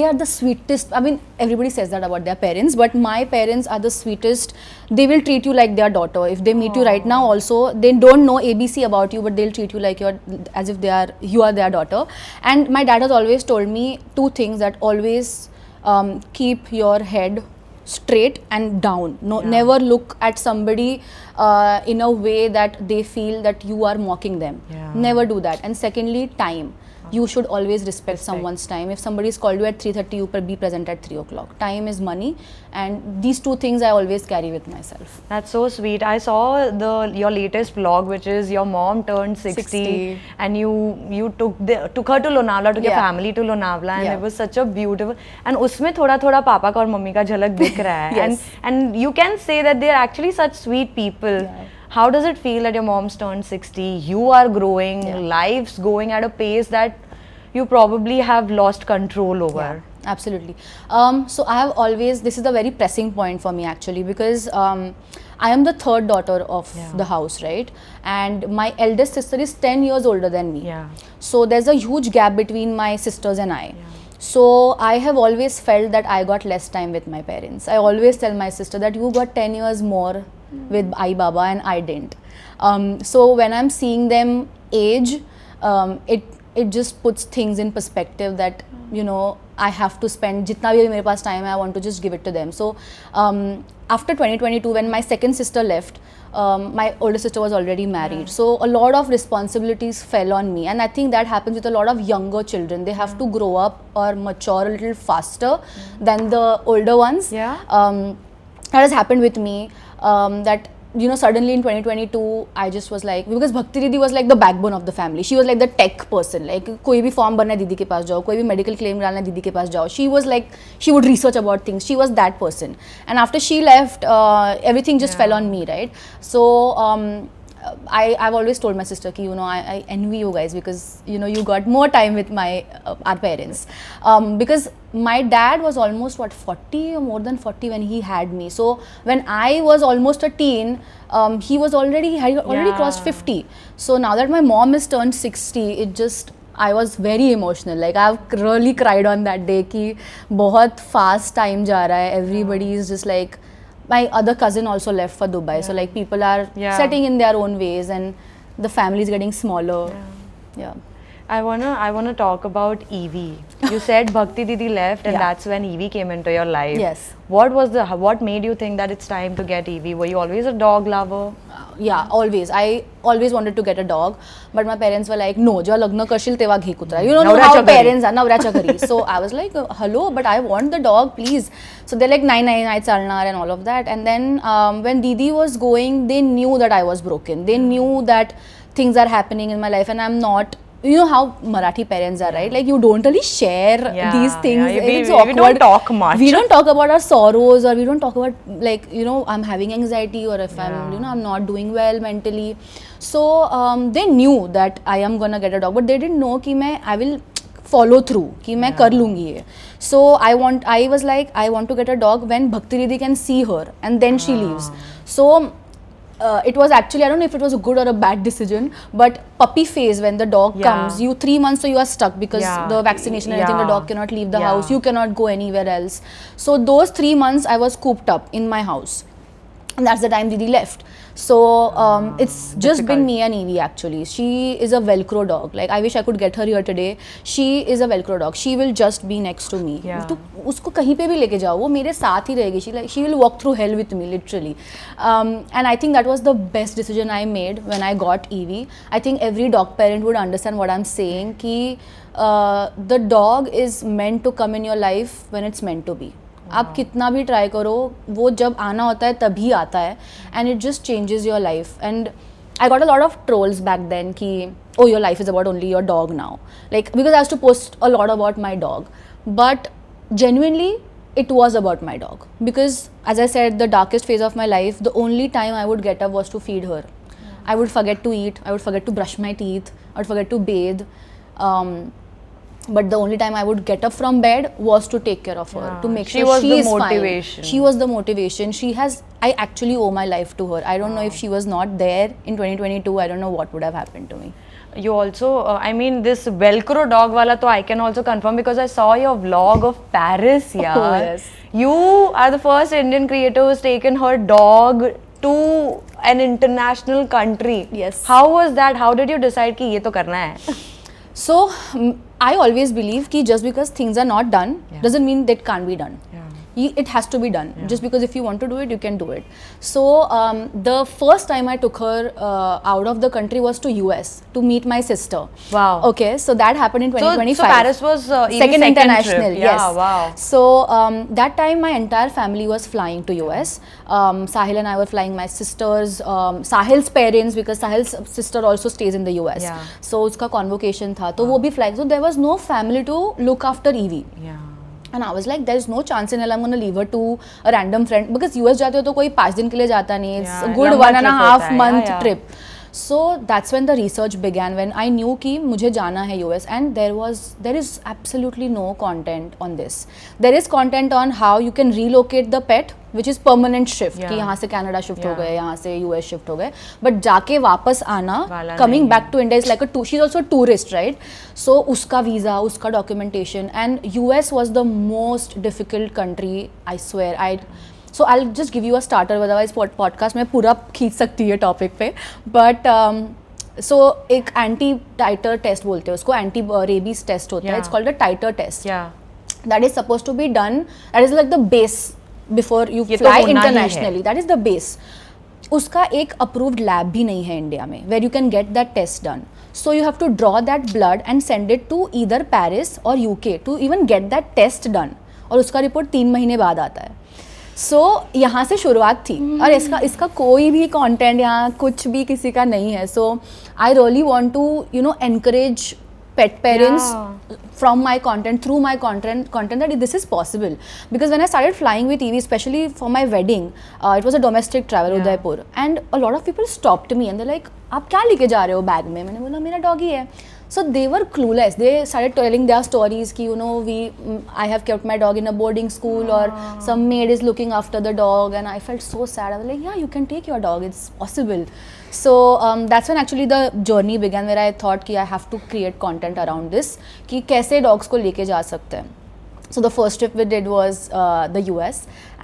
are the sweetest. I mean, everybody says that about their parents, but my parents are the sweetest. They will treat you like their daughter. If they meet you right now also, they don't know ABC about you, but they'll treat you like as if you are their daughter. And my dad has always told me two things, that always keep your head straight and down. Never look at somebody in a way that they feel that you are mocking them. Never do that. And secondly, time. You should always respect someone's time. If somebody is called you at 3:30, you be present at 3 o'clock. Time is money, and these two things I always carry with myself. That's so sweet. I saw your latest vlog, which is your mom turned 60. And you took her to Lonavala, took your family to Lonavala, and it was such a beautiful. And उसमें थोड़ा पापा का और mummy का झलक दिख रहा है. And you can say that they're actually such sweet people. How does it feel that your mom's turned 60, you are growing, life's going at a pace that you probably have lost control over? Absolutely. So I have always, this is a very pressing point for me actually, because I am the third daughter of the house, right? And my eldest sister is 10 years older than me. So there's a huge gap between my sisters and I. So I have always felt that I got less time with my parents. I always tell my sister that you got 10 years more with Ai Baba and I didn't. So when I'm seeing them age, it just puts things in perspective that, you know, I have to spend jitna bhi mere paas time hai, I want to just give it to them. So after 2022, when my second sister left, my older sister was already married. So a lot of responsibilities fell on me, and I think that happens with a lot of younger children. They have to grow up or mature a little faster than the older ones. That has happened with me. That, you know, suddenly in 2022 I just was like, because Bhakti Didi was like the backbone of the family. She was like the tech person. Like कोई भी form भरना है दीदी के पास जाओ, कोई भी medical claim डालना है दीदी के पास जाओ. She was like, she would research about things. She was that person. And after she left, everything just fell on me, right? So I've always told my sister ki, you know, I envy you guys because, you know, you got more time with our parents. Because my dad was almost 40 or more than 40 when he had me. So when I was almost a teen, he had already crossed 50. So now that my mom is turned 60, I was very emotional. Like I've really cried on that day ki बहुत fast time जा रहा है. Everybody is just like, my other cousin also left for Dubai. So like people are setting in their own ways and the family is getting smaller. I wanna talk about Evie. You said Bhakti Didi left and that's when Evie came into your life. Yes. What made you think that it's time to get Evie? Were you always a dog lover? Yeah, always. I always wanted to get a dog, but my parents were like, no, जेव्हा लग्न करशील तेव्हा घे कुत्रा. You don't know how parents are, नवऱ्याच्या घरी. So I was like, hello, but I want the dog, please. So they're like, नाही चालणार and all of that. And then when Didi was going, they knew that I was broken. They knew that things are happening in my life and I'm not. You know how Marathi parents are, right? Like you don't really share these things. It's awkward. We don't talk much. We don't talk about our sorrows, or we don't talk about, like, you know, I'm having anxiety, or if I'm, you know, I'm not doing well mentally. So they knew that I am gonna get a dog, but they didn't know कि I will follow through कि मैं कर लूँगी ये. So I was like, I want to get a dog when Bhakti Didi can see her and then she leaves. So it was actually, I don't know if it was a good or a bad decision, but puppy phase when the dog comes, you 3 months, so you are stuck because the vaccination and everything, the dog cannot leave the house, you cannot go anywhere else. So those 3 months I was cooped up in my house. And that's the time Didi left. So it's just been me and Evie actually. She is a Velcro dog. Like I wish I could get her here today. She is a Velcro dog. She will just be next to me. तो उसको कहीं पे भी लेके जाओ वो मेरे साथ ही रहेगी. She will walk through hell with me literally. And I think that was the best decision I made when I got Evie. I think every dog parent would understand what I'm saying कि the dog is meant to come in your life when it's meant to be. आप कितना भी try करो वो जब आना होता है तभी आता है and it just changes your life and I got a lot of trolls back then कि oh your life is about only your dog now like because I have to post a lot about my dog but genuinely it was about my dog because as I said the darkest phase of my life the only time I would get up was to feed her. I would forget to eat, I would forget to brush my teeth, I would forget to bathe, but the only time I would get up from bed was to take care of her, to make sure she is fine. She was the motivation. I actually owe my life to her. I don't know if she was not there in 2022, I don't know what would have happened to me. You also, I mean, this Velcro dog wala to I can also confirm because I saw your vlog of Paris, yeah. Oh, yes. You are the first Indian creator who's taken her dog to an international country. Yes. How was that? How did you decide कि ये तो करना है? So, I always believe कि just because things are not done doesn't mean that can't be done. It has to be done. Just because if you want to do it, you can do it. So the first time I took her out of the country was to US to meet my sister. Wow. Okay, so that happened in 2025. So Paris was second international trip. yes. Yeah, wow. So that time my entire family was flying to US. Sahil and I were flying, my sisters, Sahil's parents, because Sahil's sister also stays in the US. So उसका convocation था तो वो भी flying. So there was no family to look after Evie. And I was like, there is no chance in hell I'm going to leave her to a random friend because US जाते हो तो कोई 5 दिन के लिए जाता नहीं. It's a good 1.5 month trip. So that's when the research began, when I knew कि मुझे जाना है US and there is absolutely no content on this. There is content on how you can relocate the pet, which is permanent shift कि यहाँ से Canada shift हो गए, यहाँ से US shift हो गए, but जाके वापस आना, coming back to India is like she's also a tourist, right? So उसका visa, उसका documentation, and US was the most difficult country, I swear. So I'll just give you a starter, otherwise podcast में पूरा खींच सकती है topic पे. But so एक anti टाइटर test बोलते हैं उसको, एंटी रेबीज टेस्ट होता है. It's called a titer test. That is supposed to be done. That is like the base before you fly internationally. That is the base. उसका एक approved lab भी नहीं है इंडिया में where you can get that test done. So you have to draw that blood and send it to either Paris or UK to even get that test done. और उसका report 3 महीने बाद आता है. सो यहाँ से शुरुआत थी और इसका कोई भी कंटेंट यहाँ कुछ भी किसी का नहीं है. So I really want to encourage pet parents from my content, through my content that this is possible. Because when I started flying with Evie, especially for my wedding, it was a domestic travel, Udaipur, and a lot of people stopped me and they're like, आप क्या लेके जा रहे हो bag में? मैंने बोला मेरा डॉगी है. So they were clueless. They started telling their stories कि I have kept my dog in a boarding school or some maid is looking after the dog, and I felt so sad. I was like, yeah, you can take your dog, it's possible. So that's when actually the journey began, where I thought कि I have to create content around this कि कैसे dogs को लेके जा सकते हैं. So the first trip we did was the US,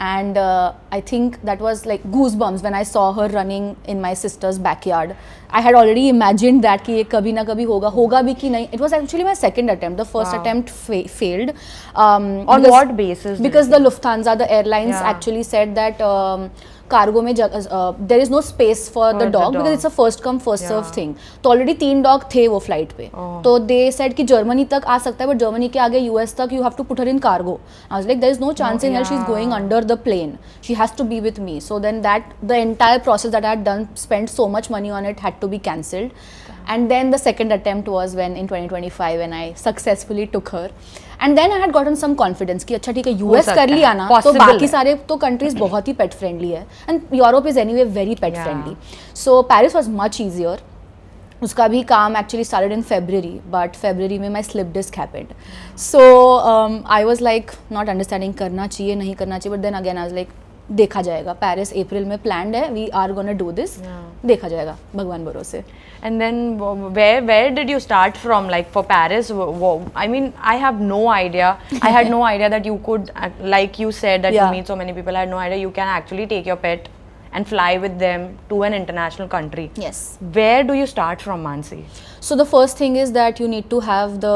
and I think that was like goosebumps when I saw her running in my sister's backyard. I had already imagined that कि ये कभी ना कभी होगा भी कि नहीं. It was actually my second attempt. The first attempt failed. On what basis? Because the Lufthansa, the airlines actually said that cargo में there is no space for the dog because it's a first come first serve thing. तो already 3 dog थे वो flight पे. तो they said कि Germany तक आ सकता है, but जर्मनी के आगे US तक you have to put her in cargo. I was like, there is no chance in hell she's going under the plane. She has to be with me. So then the entire process that I had done, spent so much money on it, had to be cancelled. And then the second attempt was when in 2025 when I successfully took her. And then I had gotten some confidence कि अच्छा ठीक है US कर लिया ना तो बाकी सारे तो countries बहुत ही pet friendly है, and Europe is anyway very pet friendly. So Paris was much easier. उसका भी काम actually started in February, but February में my slip disc happened. So I was like not understanding करना चाहिए नहीं करना चाहिए, but then again I was like देखा जाएगा, पेरिस अप्रैल में प्लान्ड है, we are gonna do this, देखा जाएगा भगवान भरोसे. And then where did you start from? Like for Paris, I mean, I have no idea. I had no idea that you could, like you said, that you meet so many people. I had no idea you can actually take your pet and fly with them to an international country. Yes. Where do you start from, Mansi? So the first thing is that you need to have the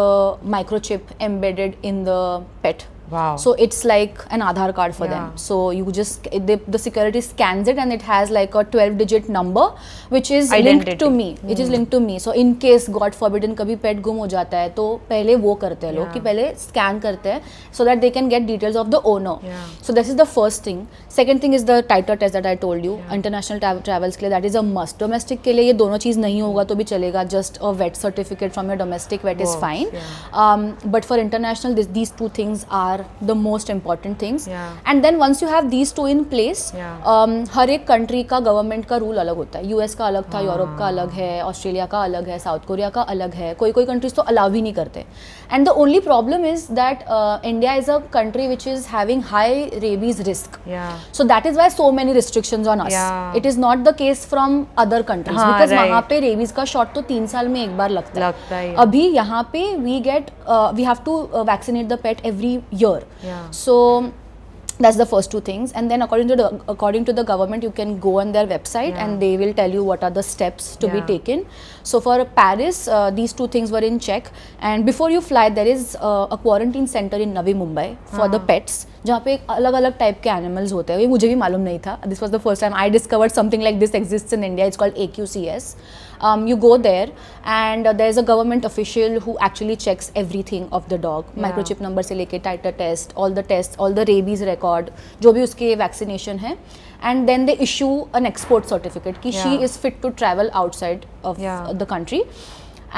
microchip embedded in the pet. Wow. So it's like an Aadhaar card for them. So you just, the security scans it and it has like a 12-digit number which is linked to me. It is linked to me. So in case God forbidden कभी pet गुम हो जाता है तो पहले वो करते हैं लोग कि पहले scan करते हैं so that they can get details of the owner. So this is the first thing. Second thing is the titer test that I told you. International travels के लिए that is a must. Domestic के लिए ये दोनों चीज़ नहीं होगा तो भी चलेगा. Just a vet certificate from your domestic vet is fine. But for international, these two things are the most important things. And then once you have these two in place, हर एक कंट्री का government का rule अलग होता है. US का अलग था, Europe का अलग है, ऑस्ट्रेलिया का अलग है, साउथ कोरिया का अलग है, कोई कोई कंट्रीज तो अलाउ ही नहीं करते. And the only problem is that India is a country which is having high rabies risk, so that is why so many restrictions on us. It is not the case from other countries because वहाँ पे rabies का shot तो 3 साल में एक बार लगता है. अभी यहाँ पे we have to vaccinate the pet every year. So that's the first two things, and then according to the government you can go on their website and they will tell you what are the steps to be taken. So for Paris, these two things were in check, and before you fly there is a quarantine center in Navi Mumbai for the pets, जहाँ पे अलग अलग type के animals होते हैं. ये मुझे भी मालूम नहीं था. This was the first time I discovered something like this exists in India. It's called AQCS. You go there and there is a government official who actually checks everything of the dog. Microchip number से लेके titer test, all the rabies record, जो भी उसके vaccination है. And then they issue an export certificate कि she is fit to travel outside of the country.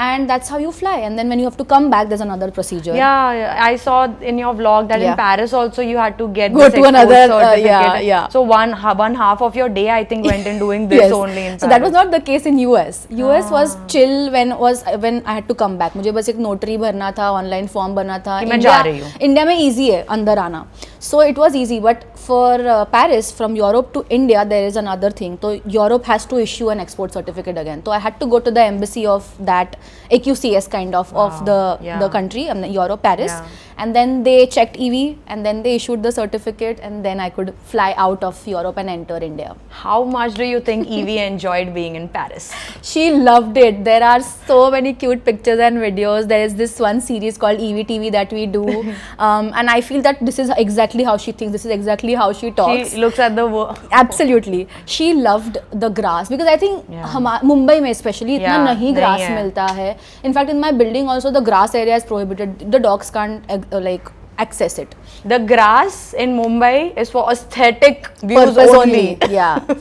And that's how you fly. And then when you have to come back, there's another procedure. I saw in your vlog that in Paris also you had to get go this to another certificate. So one half of your day I think went in doing this only in Paris. So that was not the case in US. US was chill when I had to come back. मुझे बस एक notary भरना था, online form भरना था. India में easy है अंदर आना. So it was easy, but for Paris, from Europe to India, there is another thing. So Europe has to issue an export certificate again. So I had to go to the embassy of that AQCS kind of the country, Europe, Paris. And then they checked EV and then they issued the certificate and then I could fly out of Europe and enter India. How much do you think Evie enjoyed being in Paris? She loved it. There are so many cute pictures and videos. There is this one series called Evie TV that we do. And I feel that this is exactly how she thinks. This is exactly how she talks. She looks at the world. Absolutely. She loved the grass because I think Mumbai mein especially itna nahi grass milta hai. In fact, in my building also the grass area is prohibited. The dogs can't access it. The grass in Mumbai is for aesthetic views only.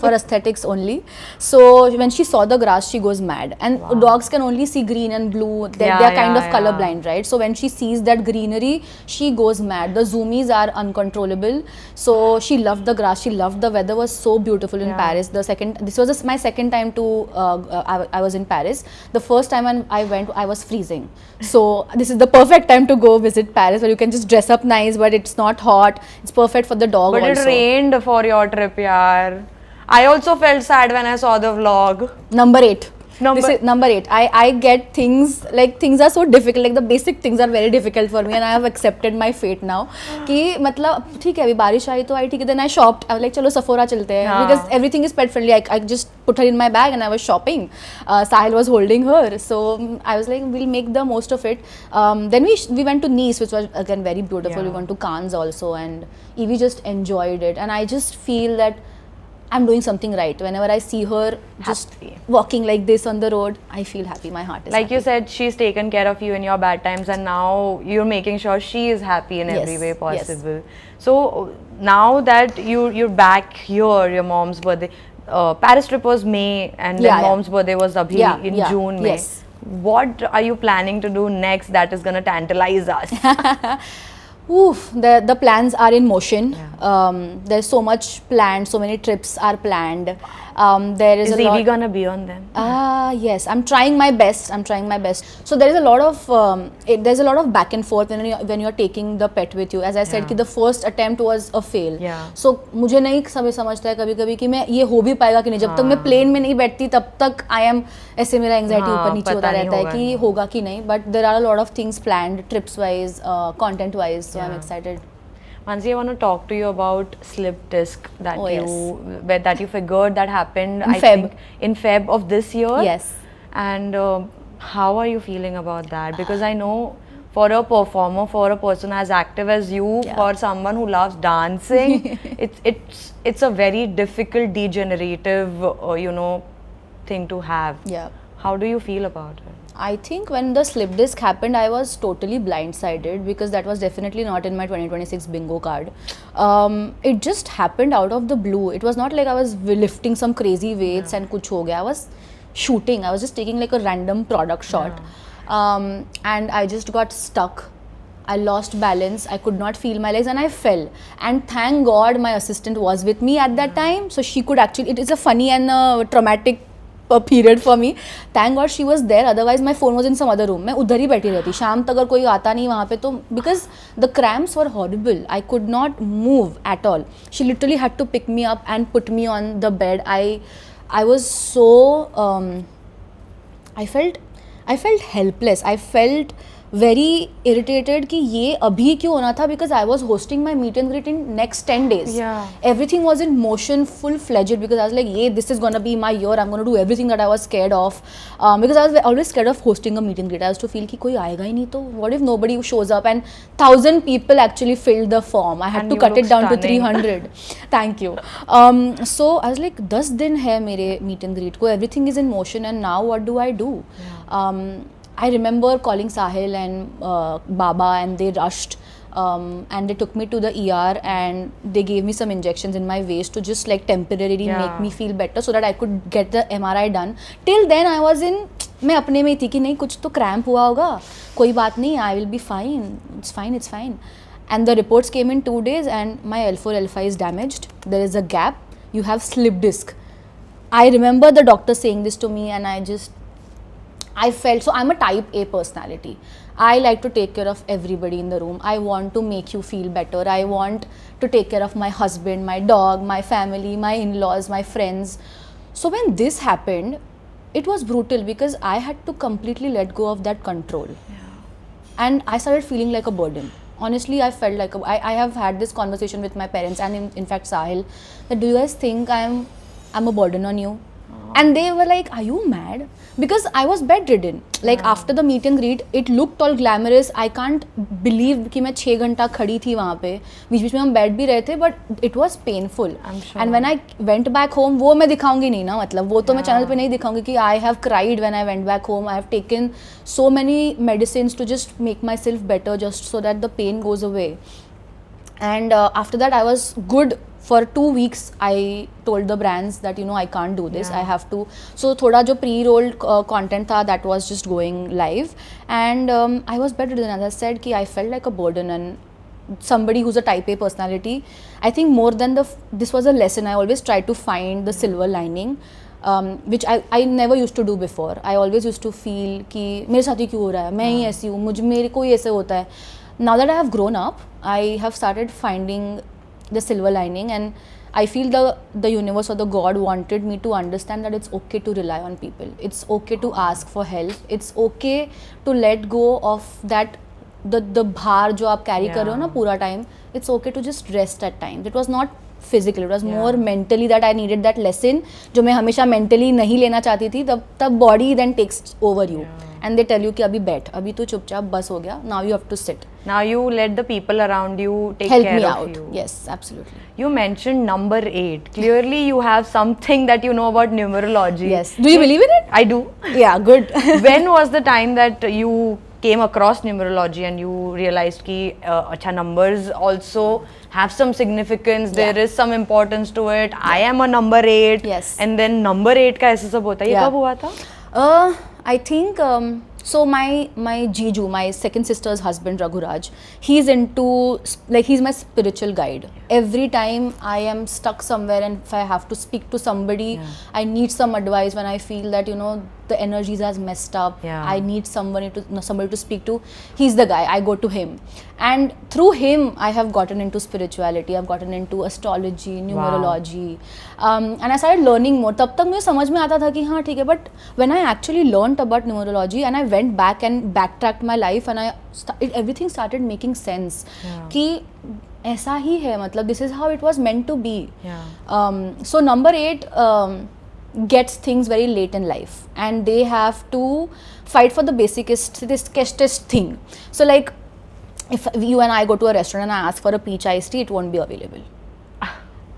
For aesthetics only. So when she saw the grass, she goes mad. And dogs can only see green and blue. They're kind of colorblind, right? So when she sees that greenery, she goes mad. The zoomies are uncontrollable. So she loved the grass. She loved the weather was so beautiful in Paris. This was my second time to I was in Paris. The first time when I went, I was freezing. So this is the perfect time to go visit Paris, where you can just dress up nice, but it's not hot. It's perfect for the dog. But also. It rained for your trip, yaar. I also felt sad when I saw the vlog. Number 8. This is number 8. I get things like things are so difficult. Like the basic things are very difficult for me, and I have accepted my fate now. कि मतलब ठीक है अभी बारिश आई तो आई ठीक है. Then I shopped. I was like चलो Sephora चलते हैं because everything is pet friendly. I just put her in my bag and I was shopping. Sahil was holding her, so I was like we'll make the most of it. Then we went to Nice, which was again very beautiful. We went to Cannes also, and Evie just enjoyed it, and I just feel that I'm doing something right. Whenever I see her just walking like this on the road, I feel happy. My heart is like happy. You said, she's taken care of you in your bad times, and now you're making sure she is happy in every way possible. So now that you're back here, your mom's birthday, Paris trip was May, and then mom's birthday was abhi in June, May. What are you planning to do next that is going to tantalize us? Oof, the plans are in motion. There's so much planned, so many trips are planned. There is Is a lot. Evie gonna be on them? Yes, I'm trying my best. I'm trying my best. So there is a lot of there's a lot of back and forth when you're taking the pet with you. As I said, Yeah. कि the first attempt was a fail. Yeah. So मुझे नहीं समझता है कभी-कभी कि मैं ये हो भी पाएगा कि नहीं. जब तक मैं प्लेन में नहीं बैठती तब तक I am ऐसे मेरा एंग्जाइटी हाँ, ऊपर नीचे पता होता नहीं रहता है होगा कि नहीं। होगा कि नहीं. But there are a lot of things planned, trips wise, content wise. So I'm Yeah. excited. Mansi, I want to talk to you about slip disc that Oh, that you figured that happened In I Feb. think in Feb of this year. Yes. And how are you feeling about that? Because I know for a performer, for a person as active as you, Yeah. for someone who loves dancing, it's a very difficult degenerative thing to have. Yeah. How do you feel about it? I think when the slip disc happened, I was totally blindsided because that was definitely not in my 2026 bingo card. It just happened out of the blue. It was not like I was lifting some crazy weights and kuch ho gaya. I was shooting. I was just taking like a random product shot. And I just got stuck. I lost balance. I could not feel my legs and I fell. And thank God my assistant was with me at that time. So she could actually, it is a funny and traumatic period for me. Thank God she was there. Otherwise my phone was in some other room. मैं उधर ही बैठी रहती. शाम तक अगर कोई आता नहीं वहाँ पे तो because the cramps were horrible. I could not move at all. She literally had to pick me up and put me on the bed. I was so I felt helpless. I felt very irritated कि ये अभी क्यों होना था because I was hosting my meet and greet in next 10 days. Yeah. Everything was in motion, full-fledged because I was like, yeah, this is gonna be my year. I'm gonna do everything that I was scared of because I was always scared of hosting a meet and greet. I used to feel कि कोई आएगा ही नहीं तो what if nobody shows up and 1,000 people actually filled the form. I had And to you cut look it down to stunning. 300. Thank you. So I was like 10 दिन है मेरे meet and greet को. Everything is in motion and now what do I do? I remember calling Sahil and Baba and they rushed and they took me to the ER and they gave me some injections in my waist to just like temporarily Yeah. make me feel better so that I could get the MRI done. Till then I was in मैं अपने में ही थी कि नहीं कुछ तो cramp हुआ होगा कोई बात नहीं I will be fine. It's fine. And the reports came in 2 days and my L4 L5 is damaged. There is a gap. You have slip disc. I remember the doctor saying this to me and I felt, so I'm a type A personality. I like to take care of everybody in the room. I want to make you feel better. I want to take care of my husband, my dog, my family, my in-laws, my friends. So when this happened, it was brutal because I had to completely let go of that control. And I started feeling like a burden. Honestly, I felt like I have had this conversation with my parents and in fact Sahil that do you guys think I'm a burden on you? And they were like, are you mad? Because I was bedridden. Like after the meet and greet, it looked all glamorous. I can't believe कि मैं 6 घंटा खड़ी थी वहाँ पे. बीच में हम बैठ भी रहे थे, but it was painful. I'm sure. And when I went back home, वो मैं दिखाऊंगी नहीं ना मतलब वो तो मैं चैनल पे नहीं दिखाऊंगी कि I have cried when I went back home. I have taken so many medicines to just make myself better, just so that the pain goes away. And after that, I was good. For 2 weeks, I told the brands that I can't do this. Yeah. I have to. So, thoda jo pre-rolled content tha, that was just going live, and I was better than as I said ki I felt like a burden and somebody who's a type A personality. I think more than this was a lesson. I always tried to find the silver lining, which I never used to do before. I always used to feel कि मेरे साथ ही क्यों हो रहा है मैं ही ऐसी हूँ मेरे को ही ऐसे होता है. Now that I have grown up, I have started finding the silver lining and I feel the universe or the God wanted me to understand that it's okay to rely on people. It's okay to ask for help. It's okay to let go of that the bhar जो आप carry कर रहे हो ना पूरा time. It's okay to just rest at times. It was not physical. It was more mentally that I needed that lesson जो मैं हमेशा mentally नहीं लेना चाहती थी. तब body then takes over you. And they tell you कि अभी बैठ अभी तू चुपचाप बस हो गया. Now you have to sit. Now you let the people around you take Help care me of out. you. Yes, absolutely. You mentioned number 8. Clearly, you have something that you know about numerology. Yes. Do you believe in it? I do. Yeah, good. When was the time that you came across numerology and you realized कि अच्छा numbers also have some significance. There is some importance to it. I am a number 8. Yes. And then number 8 का ऐसा सब होता है. ये कब हुआ था? I think So my Jiju, my second sister's husband Raghuraj, he's into like he's my spiritual guide. Every time I am stuck somewhere and if I have to speak to somebody, I need some advice when I feel that the energies has messed up. I need somebody to speak to. He's the guy. I go to him, and through him I have gotten into spirituality. I've gotten into astrology, numerology, and I started learning more. तब तक मुझे समझ में आता था कि हाँ ठीक है, but when I actually learned about numerology and I went back and backtracked my life and everything started making sense. कि ऐसा ही है, मतलब this is how it was meant to be. So number 8 gets things very late in life and they have to fight for the basicest thing. So like if you and I go to a restaurant and I ask for a peach iced tea, it won't be available.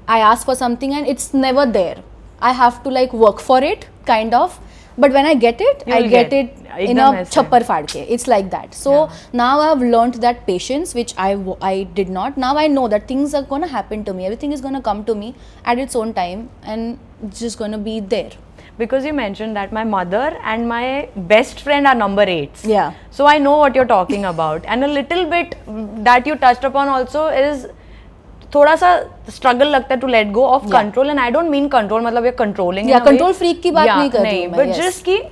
I ask for something and it's never there. I have to like work for it, kind of. But when I get it, I get it in a chappar faadke. It's like that. So now I have learned that patience, which I did not. Now I know that things are gonna happen to me. Everything is gonna come to me at its own time, and it's just gonna be there. Because you mentioned that my mother and my best friend are number 8s. Yeah. So I know what you're talking about. And a little bit that you touched upon also is थोड़ा सा struggle लगता है to let go of control, and I don't mean control मतलब ये controlling. Yeah, control freak की बात नहीं कर रही हूँ मैं. But just कि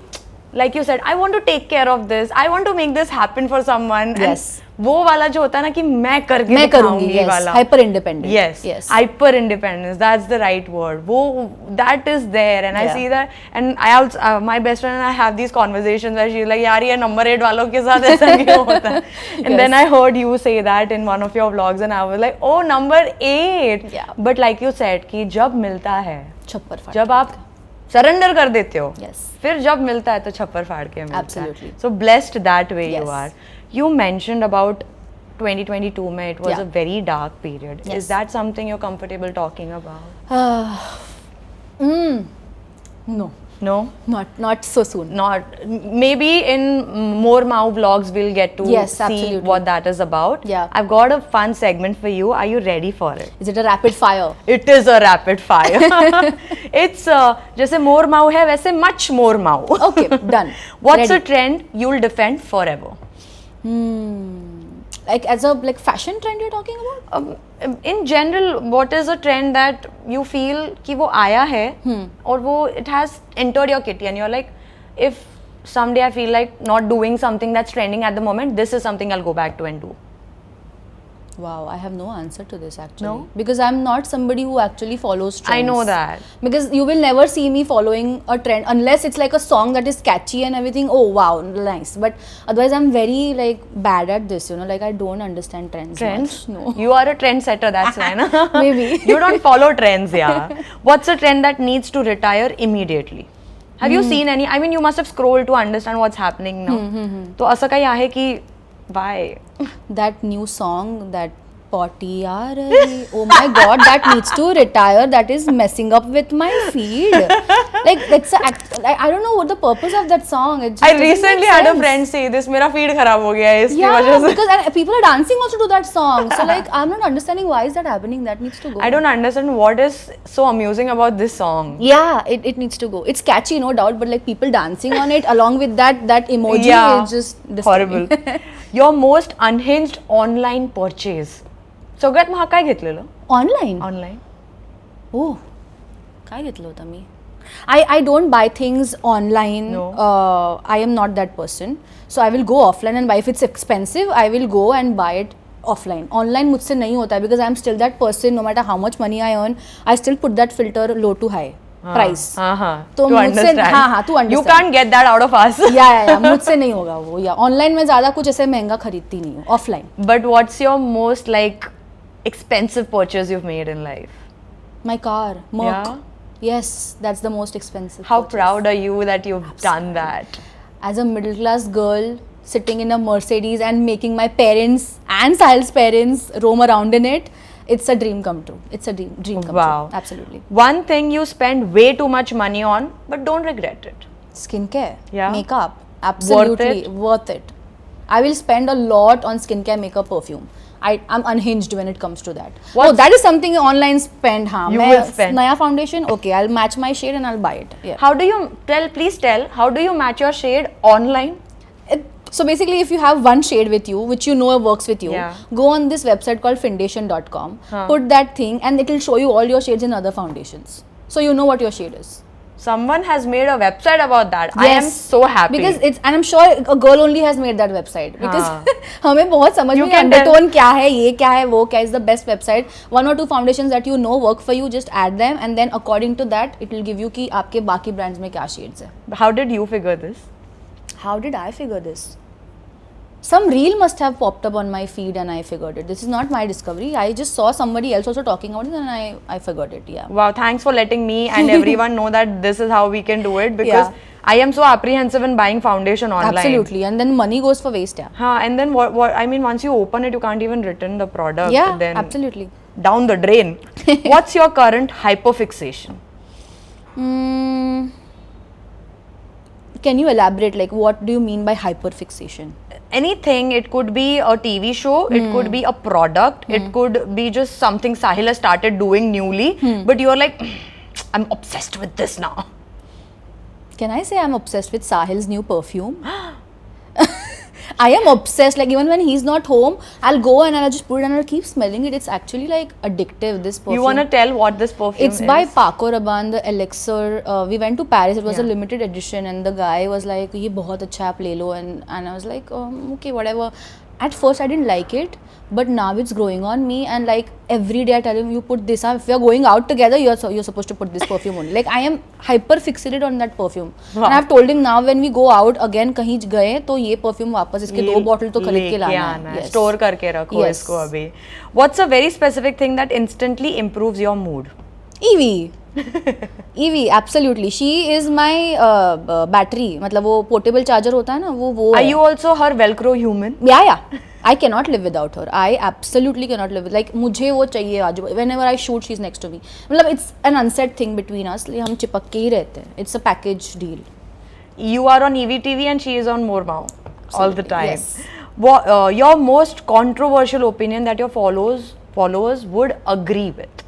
like you said, I want to take care of this. I want to make this happen for someone. Yes. And वो वाला जो होता है ना कि मैं करके मैं करूँगी. दिखाऊंगी वाला. Hyper independent. Yes. Hyper independence. That's the right word. वो that is there, and I see that. And I also my best friend and I have these conversations where she's like, यार ये number 8 वालों के साथ ऐसा क्यों होता है? And then I heard you say that in one of your vlogs, and I was like, oh, number 8. Yeah. But like you said कि जब मिलता है, छप्पर फाड़. जब आप सरेंडर कर देते हो, फिर जब मिलता है तो छप्पर फाड़ के मिलता है. Absolutely. So blessed that way you Yes. are. You mentioned about 2022 mein it was a very dark period. Yes. Is that something you're comfortable talking about? No. No? Not so soon. Not. Maybe in more Mau vlogs we'll get to Yes, see absolutely. what that is about. Yeah. I've got a fun segment for you. Are you ready for it? Is it a rapid fire? It is a rapid fire. It's जैसे more Mau है वैसे much more Mau. Okay, done. What's Ready. a trend you'll defend forever? Like as a like fashion trend you're talking about? In general, what is a trend that you feel कि वो आया है और वो it has entered your kitty and you're like, if someday I feel like not doing something that's trending at the moment, this is something I'll go back to and do. Wow, I have no answer to this actually. No? Because I'm not somebody who actually follows trends. I know that. Because you will never see me following a trend unless it's like a song that is catchy and everything. Oh wow, nice. But otherwise I'm very like bad at this, like I don't understand trends. Trends? Much. No. You are a trendsetter, that's why. Na? Maybe. You don't follow trends, yeah. What's a trend that needs to retire immediately? Have you seen any? I mean, you must have scrolled to understand what's happening now. तो असं काही आहे की why? That new song, that potty aa rahi. Oh my god, that needs to retire. That is messing up with my feed. Like it's I don't know what the purpose of that song. It just I doesn't recently make had a sense. friend say this. मेरा feed खराब हो गया है इसकी Yeah, वजह से. because and people are dancing also to that song. So like I'm not understanding why is that happening. That needs to go. I don't understand what is so amusing about this song. Yeah, it needs to go. It's catchy, no doubt, but like people dancing on it along with that emoji is just disturbing. Horrible. Your most unhinged online purchase. सगळ्यात महाग काय घेतलेलं? Online. Online. Oh, काय घेतलं होतं मी? I don't buy things online. No. I am not that person. So I will go offline and buy. If it's expensive, I will go and buy it offline. Online मुझसे नहीं होता because I am still that person. No matter how much money I earn, I still put that filter low to high price. तो मुझसे हाँ to understand. You can't get that out of us. Yeah. मुझसे नहीं होगा वो. Yeah, online में ज़्यादा कुछ ऐसे महंगा खरीदती नहीं हूँ. Offline. But what's your most like expensive purchase you've made in life? My car, Merc. Yeah? Yes, that's the most expensive. How purchase. proud are you that you've done that? As a middle class girl sitting in a Mercedes and making my parents and Sahil's parents roam around in it, it's a dream come true. It's a dream come Wow. true. Absolutely. One thing you spend way too much money on but don't regret it. Skincare, Yeah. makeup, absolutely worth it. I will spend a lot on skincare, makeup, perfume. I'm unhinged when it comes to that. What's- Oh, that is something online spend. You will spend. Naya foundation, okay, I'll match my shade and I'll buy it. Yeah. Please tell, how do you match your shade online? So basically, if you have one shade with you, which you know works with you, Yeah. go on this website called Findation.com, put that thing, and it will show you all your shades in other foundations. So you know what your shade is. Someone has made a website about that. I am so happy. Because it's, and I'm sure a girl only has made that website. Because हमें बहुत समझ You में can undertone क्या है, ये क्या है, वो क्या is the best website. One or two foundations that you know work for you, just add them, and then according to that, it will give you कि आपके बाकी brands में क्या shades है. How did you figure this? How did I figure this? Some reel must have popped up on my feed and I figured it. This is not my discovery. I just saw somebody else also talking about it and I figured it. Yeah. Wow, thanks for letting me and everyone know that this is how we can do it, because Yeah. I am so apprehensive in buying foundation online. Absolutely. And then money goes for waste. Yeah. And then what I mean, once you open it, you can't even return the product. Yeah. Then Absolutely. down the drain. What's your current hyperfixation? Can you elaborate? Like, what do you mean by hyperfixation? Anything. It could be a TV show, it could be a product, it could be just something Sahil has started doing newly, but you're like, I'm obsessed with this now. Can I say I'm obsessed with Sahil's new perfume? I am obsessed. Like, even when he's not home, I'll go and I'll just put it and I'll keep smelling it. It's actually like addictive, this perfume. You want to tell what this perfume is? It's by Paco Rabanne, the Elixir. We went to Paris. It was a limited edition, and the guy was like, "ये बहुत अच्छा आप ले लो," and I was like, "Okay, whatever." At first, I didn't like it, but now it's growing on me, and like every day I tell him, "You put this on. If we are going out together, you're supposed to put this perfume only." Like, I am hyper fixated on that perfume, and I've told him now when we go out again कहीं गए तो ये perfume वापस इसके 2 bottle तो खरीद के लाना है. Yes. स्टोर करके रखो इसको अभी. What's a very specific thing that instantly improves your mood? Evie. Evie, absolutely. She is my battery. मतलब वो portable charger होता है ना, वो Are है. you also her Velcro human? Yeah. I cannot live without her. I absolutely cannot live with. Like, मुझे वो चाहिए आजू. Whenever I shoot, she's next to me. मतलब it's an unsaid thing between us. like, हम चिपक के ही रहते हैं. It's a package deal. You are on EVTV and she is on More Mao all the time. Yes. Your most controversial opinion that your followers would agree with?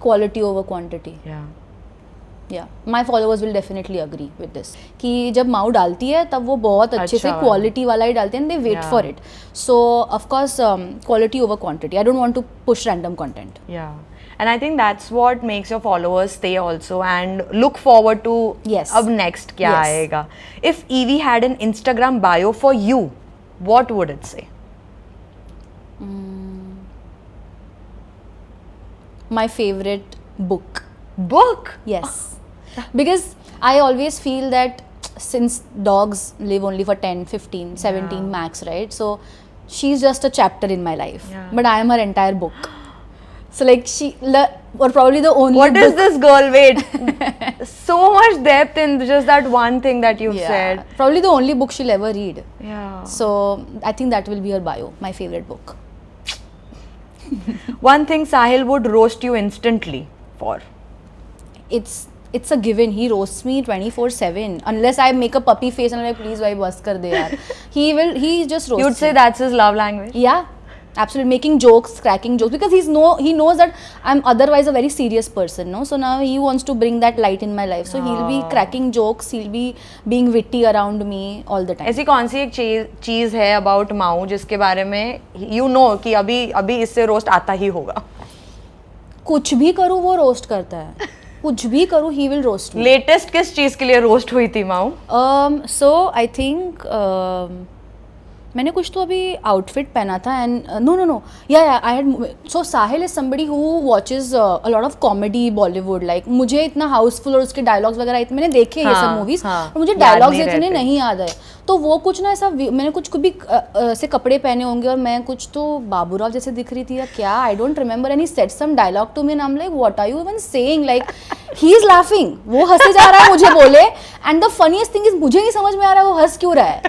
Quality over quantity. Yeah, my followers will definitely agree with this. कि जब माऊ डालती है तब वो बहुत अच्छे से क्वालिटी वाला ही डालते हैं and they wait for it. So of course quality over quantity. I don't want to push random content. Yeah. And I think that's what makes your followers stay also and look forward to अब next क्या आएगा. If Evie had an Instagram bio for you, what would it say? My favorite book. Book? Yes. Because I always feel that since dogs live only for 10, 15, 17 max, right? So she's just a chapter in my life. But I am her entire book. So like or probably the only What book. is this girl? Wait. So much depth in just that one thing that you've said. Probably the only book she'll ever read. Yeah. So I think that will be her bio, my favorite book. One thing Sahil would roast you instantly for? It's a given. He roasts me 24/7 unless I make a puppy face and I'm like, please, bhai, bas kar de yaar. He just roasts. You'd say that's his love language? Yeah, absolutely. Making jokes, cracking jokes, because he knows that I'm otherwise a very serious person, no? So now he wants to bring that light in my life. So he'll be cracking jokes, he'll be being witty around me all the time. ऐसी कौन सी एक चीज है about माऊ जिसके बारे में you know कि अभी इससे रोस्ट आता ही होगा? कुछ भी करूँ वो रोस्ट करता है. कुछ भी करूँ he will roast me. Latest किस चीज के लिए रोस्ट हुई थी माऊ? So I think मैंने कुछ तो अभी आउटफिट पहना था एंड नो या I had so Sahil is somebody who watches a lot of comedy Bollywood. Like मुझे इतना हाउसफुल और उसके डायलॉग्स वगैरह मैंने देखे ये सब मूवीज और मुझे डायलॉग्स इतने नहीं याद है. तो वो कुछ ना ऐसा मैंने कुछ भी ऐसे कपड़े पहने होंगे और मैं कुछ तो बाबूराव जैसे दिख रही थी या क्या, I don't remember. And he said some dialogue to me and I am like what are you even saying. Like he is laughing, वो हंसे जा रहा है मुझे बोले, and the funniest thing is मुझे नहीं समझ में आ रहा है वो हंस क्यों रहा है.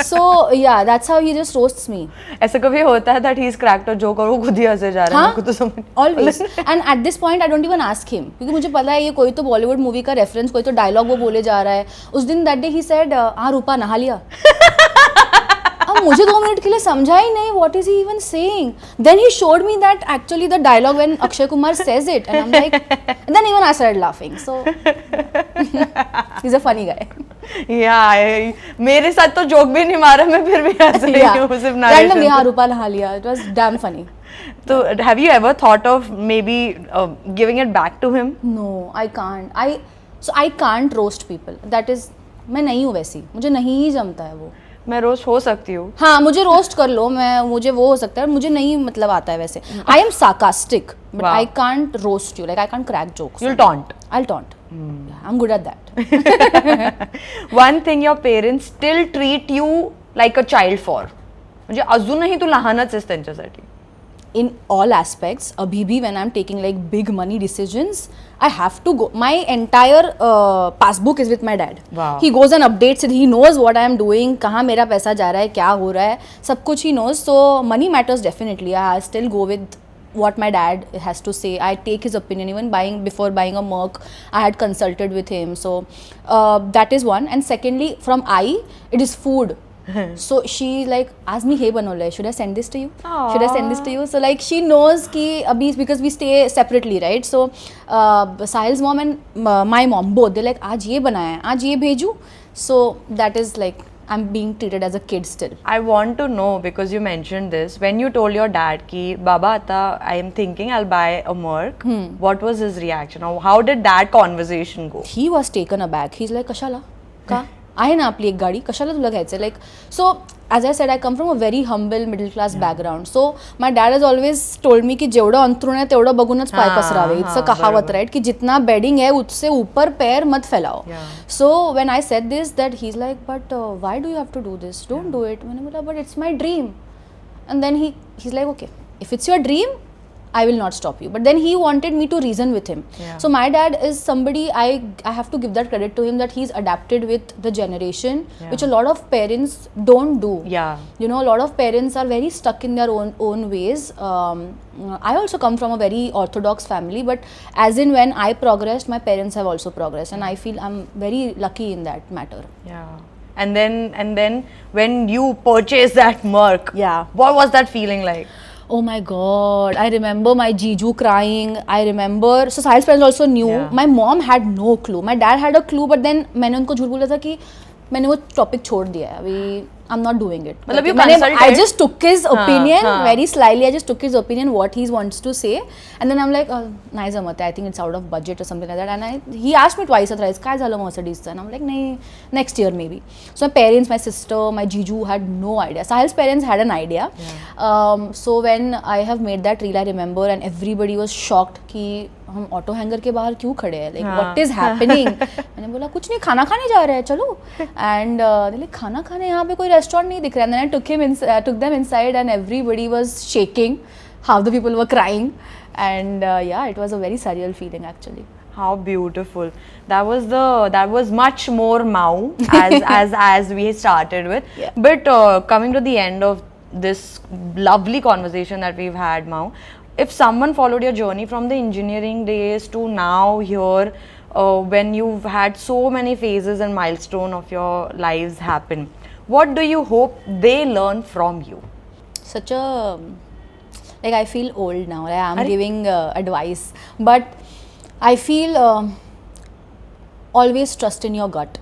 सो या that's how he just roasts मी. ऐसा कभी होता है that he is cracked a joke और वो खुद ही हंसे जा रहा है? मेरे को तो समझ always. And at this point I don't even ask him क्योंकि मुझे पता है ये कोई तो बॉलीवुड मूवी का रेफरेंस, कोई तो डायलॉग वो बोले जा रहा है. उस दिन दैट डे ही सेड रूपा नहा लिया. अब मुझे 2 मिनट के लिए समझा ही नहीं what is he even saying. Then he showed me that actually the dialogue when Akshay Kumar says it and I'm like, and then even I started laughing. So he's a funny guy. मेरे साथ तो joke भी नहीं मारा, मैं फिर भी हंस रही हूँ सिर्फ narration Randomly, से। हाँ रूपा नहा लिया. It was damn funny. तो have you ever thought of maybe giving it back to him? No, I can't. I can't roast people. That is, मैं नहीं हूँ वैसी, मुझे नहीं जमता है वो. मैं रोस्ट हो सकती हूँ. हाँ, मुझे रोस्ट कर लो, मुझे वो हो सकता है, मुझे नहीं मतलब आता है वैसे. I am sarcastic, but Wow. I can't roast you. Like I can't crack jokes. You'll taunt. I'll taunt. Yeah, I'm good at that. One thing your parents still treat you like a child for. म्हणजे अजूनही तू लहानच आहेस त्यांच्यासाठी. In all aspects, abhi bhi when I'm taking like big money decisions, I have to go. My entire passbook is with my dad. Wow. He goes and updates it. He knows what I am doing, कहाँ मेरा पैसा जा रहा है, क्या हो रहा है, सब कुछ he knows. So money matters definitely. I still go with what my dad has to say. I take his opinion. Even before buying a Merc, I had consulted with him. So that is one. And secondly, from it is food. So she like asked me, hey बनवलंय, should I send this to you? Should I send this to you? So like she knows कि अभी because we stay separately, right? So Sahil's mom and my mom both, they're like आज ये बनाया है, आज ये भेजूँ. So that is like I'm being treated as a kid still. I want to know, because you mentioned this, when you told your dad कि बाबा आता I am thinking I'll buy a Merc, what was his reaction? Or how did that conversation go? He was taken aback. He's like कशाला का आहे ना आपली एक गाडी, कशाला तुला घ्यायचं. Like so as I said, I come from a very humble middle class background. So my dad has always told me कि जेवढं अंथरूण आहे तेवढं बघूनच पाय पसरावे. It's a कहावत, right? कि जितना bedding है उससे ऊपर पैर मत फैलाओ. So when I said this, that he's like, but why do you have to do this? Don't do it. मैंने बोला, but it's my dream. And then he's like, okay, if it's your dream, I will not stop you. But then he wanted me to reason with him. So my dad is somebody, I have to give that credit to him, that he's adapted with the generation, which a lot of parents don't do. Yeah. You know, a lot of parents are very stuck in their own ways. I also come from a very orthodox family, but as in when I progressed, my parents have also progressed, and I feel I'm very lucky in that matter. Yeah. And then when you purchased that Merc, Yeah. what was that feeling like? Oh my god, I remember my Jiju crying. I remember, so Sahil's parents also knew. Yeah. My mom had no clue. My dad had a clue, but then मैंने उनको झूठ बोला था कि मैंने वो topic छोड़ दिया है अभी. I'm not doing it. मतलब you मैंने, consulted? I just took his opinion हाँ. very slyly. I just took his opinion, what he wants to say, and then I'm like, नाही जमत आहे. I think it's out of budget or something like that. And he asked me twice or thrice, काय झालं Mercedes? And I'm like, नहीं, next year maybe. So my parents, my sister, my Jiju had no idea. Sahil's parents had an idea. So when I have made that reel, I remember, and everybody was shocked कि हम auto hanger के बाहर क्यों खड़े हैं, like what is happening? मैंने बोला कुछ नहीं, खाना खाने जा रहे हैं, चलो. And like खाना खाने यहाँ पे कोई रेस्टोरेंट नहीं दिख रहा है. And then I took them inside, and everybody was shaking. Half the people were crying, and yeah, it was a very surreal feeling actually. How beautiful. That was much more Mau as we started with. Yeah. But coming to the end of this lovely conversation that we've had, Mau, if someone followed your journey from the engineering days to now here, when you've had so many phases and milestone of your lives happen, what do you hope they learn from you? Such a, like I feel old now. Like I'm giving advice, but I feel always trust in your gut.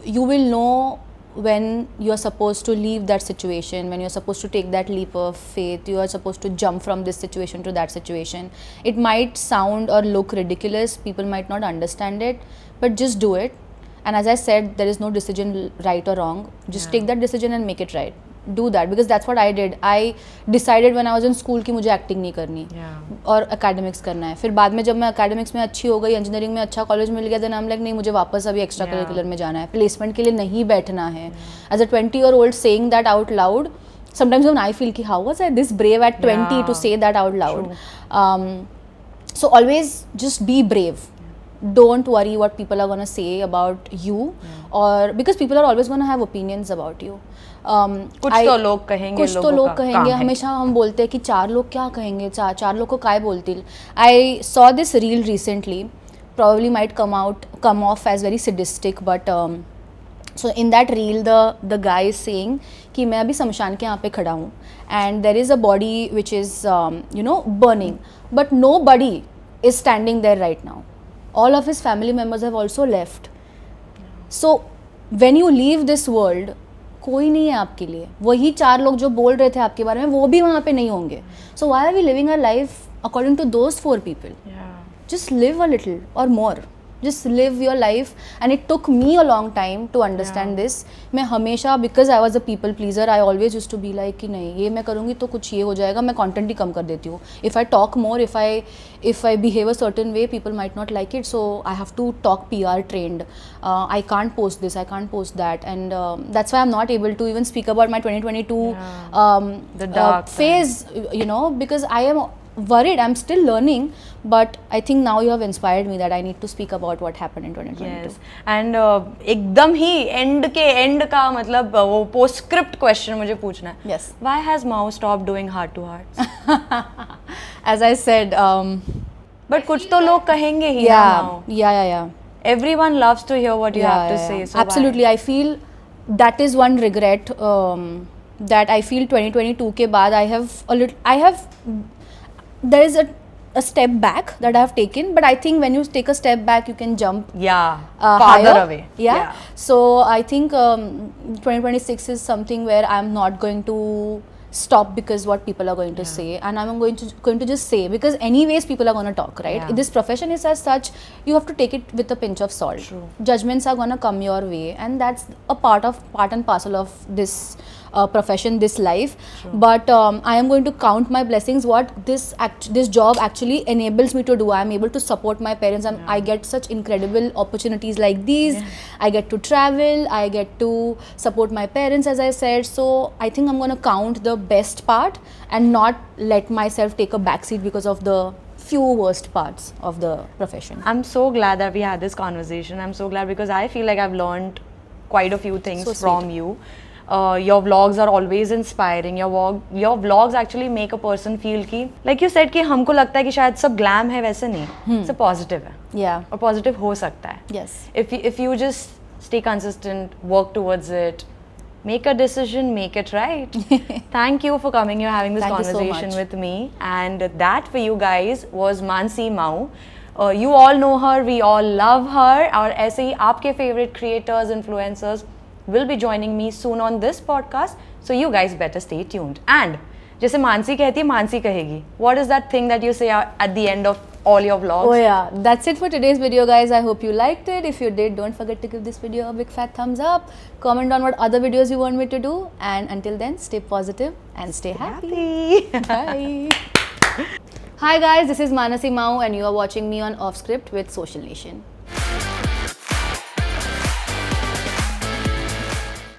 You will know when you are supposed to leave that situation, when you are supposed to take that leap of faith, you are supposed to jump from this situation to that situation. It might sound or look ridiculous, people might not understand it, but just do it. And as I said, there is no decision right or wrong. Just take that decision and make it right. Do that, because that's what I did. I decided when I was in school कि मुझे acting नहीं करनी और academics करना है. फिर बाद में जब मैं academics में अच्छी हो गई, engineering में अच्छा college मिल गया, then I'm like नहीं, मुझे वापस अभी extra curricular में जाना है, placement के लिए नहीं बैठना है. As a 20-year-old saying that out loud, sometimes when I feel कि how was I this brave at 20 to say that out loud. So always just be brave. Don't worry what people are going to say about you, or because people are always going to have opinions about you. कुछ तो लोग कहेंगे, कुछ तो लोग कहेंगे. हमेशा हम बोलते हैं कि चार लोग क्या कहेंगे, चार लोग को काय बोलतील. I saw this reel recently, probably might come off as very sadistic, but so in that reel the guy is saying कि मैं अभी शमशान के यहाँ पे खड़ा हूँ, and there is a body which is burning, but nobody is standing there right now. All of his family members have also left. So when you leave this world, कोई नहीं है आपके लिए. वही 4 लोग जो बोल रहे थे आपके बारे में वो भी वहाँ पे नहीं होंगे. So why are we living our life according to those 4 people? Just live a little or more. Just live your life. And it took me a long time to understand this. मैं हमेशा, because I was a people pleaser, I always used to be like कि नहीं ये मैं करूँगी तो कुछ ये हो जाएगा, मैं content ही कम कर देती हूँ. If I talk more, if I behave a certain way, people might not like it, so I have to talk PR trained. I can't post this, I can't post that, and that's why I'm not able to even speak about my 2022 the dark phase, you know, because I am worried. I'm still learning, but I think now you have inspired me that I need to speak about what happened in 2022. Yes. And एकदम ही end का मतलब वो postscript question मुझे पूछना है. Yes. Why has Mao stopped doing heart to hearts? As I said, But कुछ तो लोग कहेंगे ही. yeah. Everyone loves to hear what you have to say. So Absolutely. why? I feel that is one regret that I feel 2022 के बाद there is a step back that I have taken, but I think when you take a step back you can jump farther higher away. Yeah. So I think 2026 is something where I'm not going to stop because what people are going to say, and I'm going to just say, because anyways people are going to talk, right? This profession is as such, you have to take it with a pinch of salt. True. Judgments are going to come your way, and that's a part and parcel of this profession, this life. True. But I am going to count my blessings, what this job actually enables me to do. I am able to support my parents, and I get such incredible opportunities like these. I get to travel, I get to support my parents, as I said. So I think I'm going to count the best part and not let myself take a backseat because of the few worst parts of the profession. I'm so glad that we had this conversation. I'm so glad because I feel like I've learned quite a few things So from sweet. you. Your vlogs are always inspiring. Your vlogs actually make a person feel कि, like you said, कि हमको लगता है कि शायद सब glam है, वैसे नहीं. It's a positive है. Yeah. और positive हो सकता है. Yes. If you just stay consistent, work towards it, make a decision, make it right. Thank you for coming here, having this Thank you so conversation much. with me. And that for you guys was Mansi Mao. You all know her, we all love her. और ऐसे ही आपके favorite creators, influencers will be joining me soon on this podcast. So you guys better stay tuned. And जैसे मानसी कहती है, मानसी कहेगी. What is that thing that you say at the end of all your vlogs? Oh yeah, that's it for today's video, guys. I hope you liked it. If you did, don't forget to give this video a big fat thumbs up. Comment on what other videos you want me to do. And until then, stay positive and stay happy. Bye. Hi guys, this is Manasi Mao and you are watching me on Off Script with Social Nation.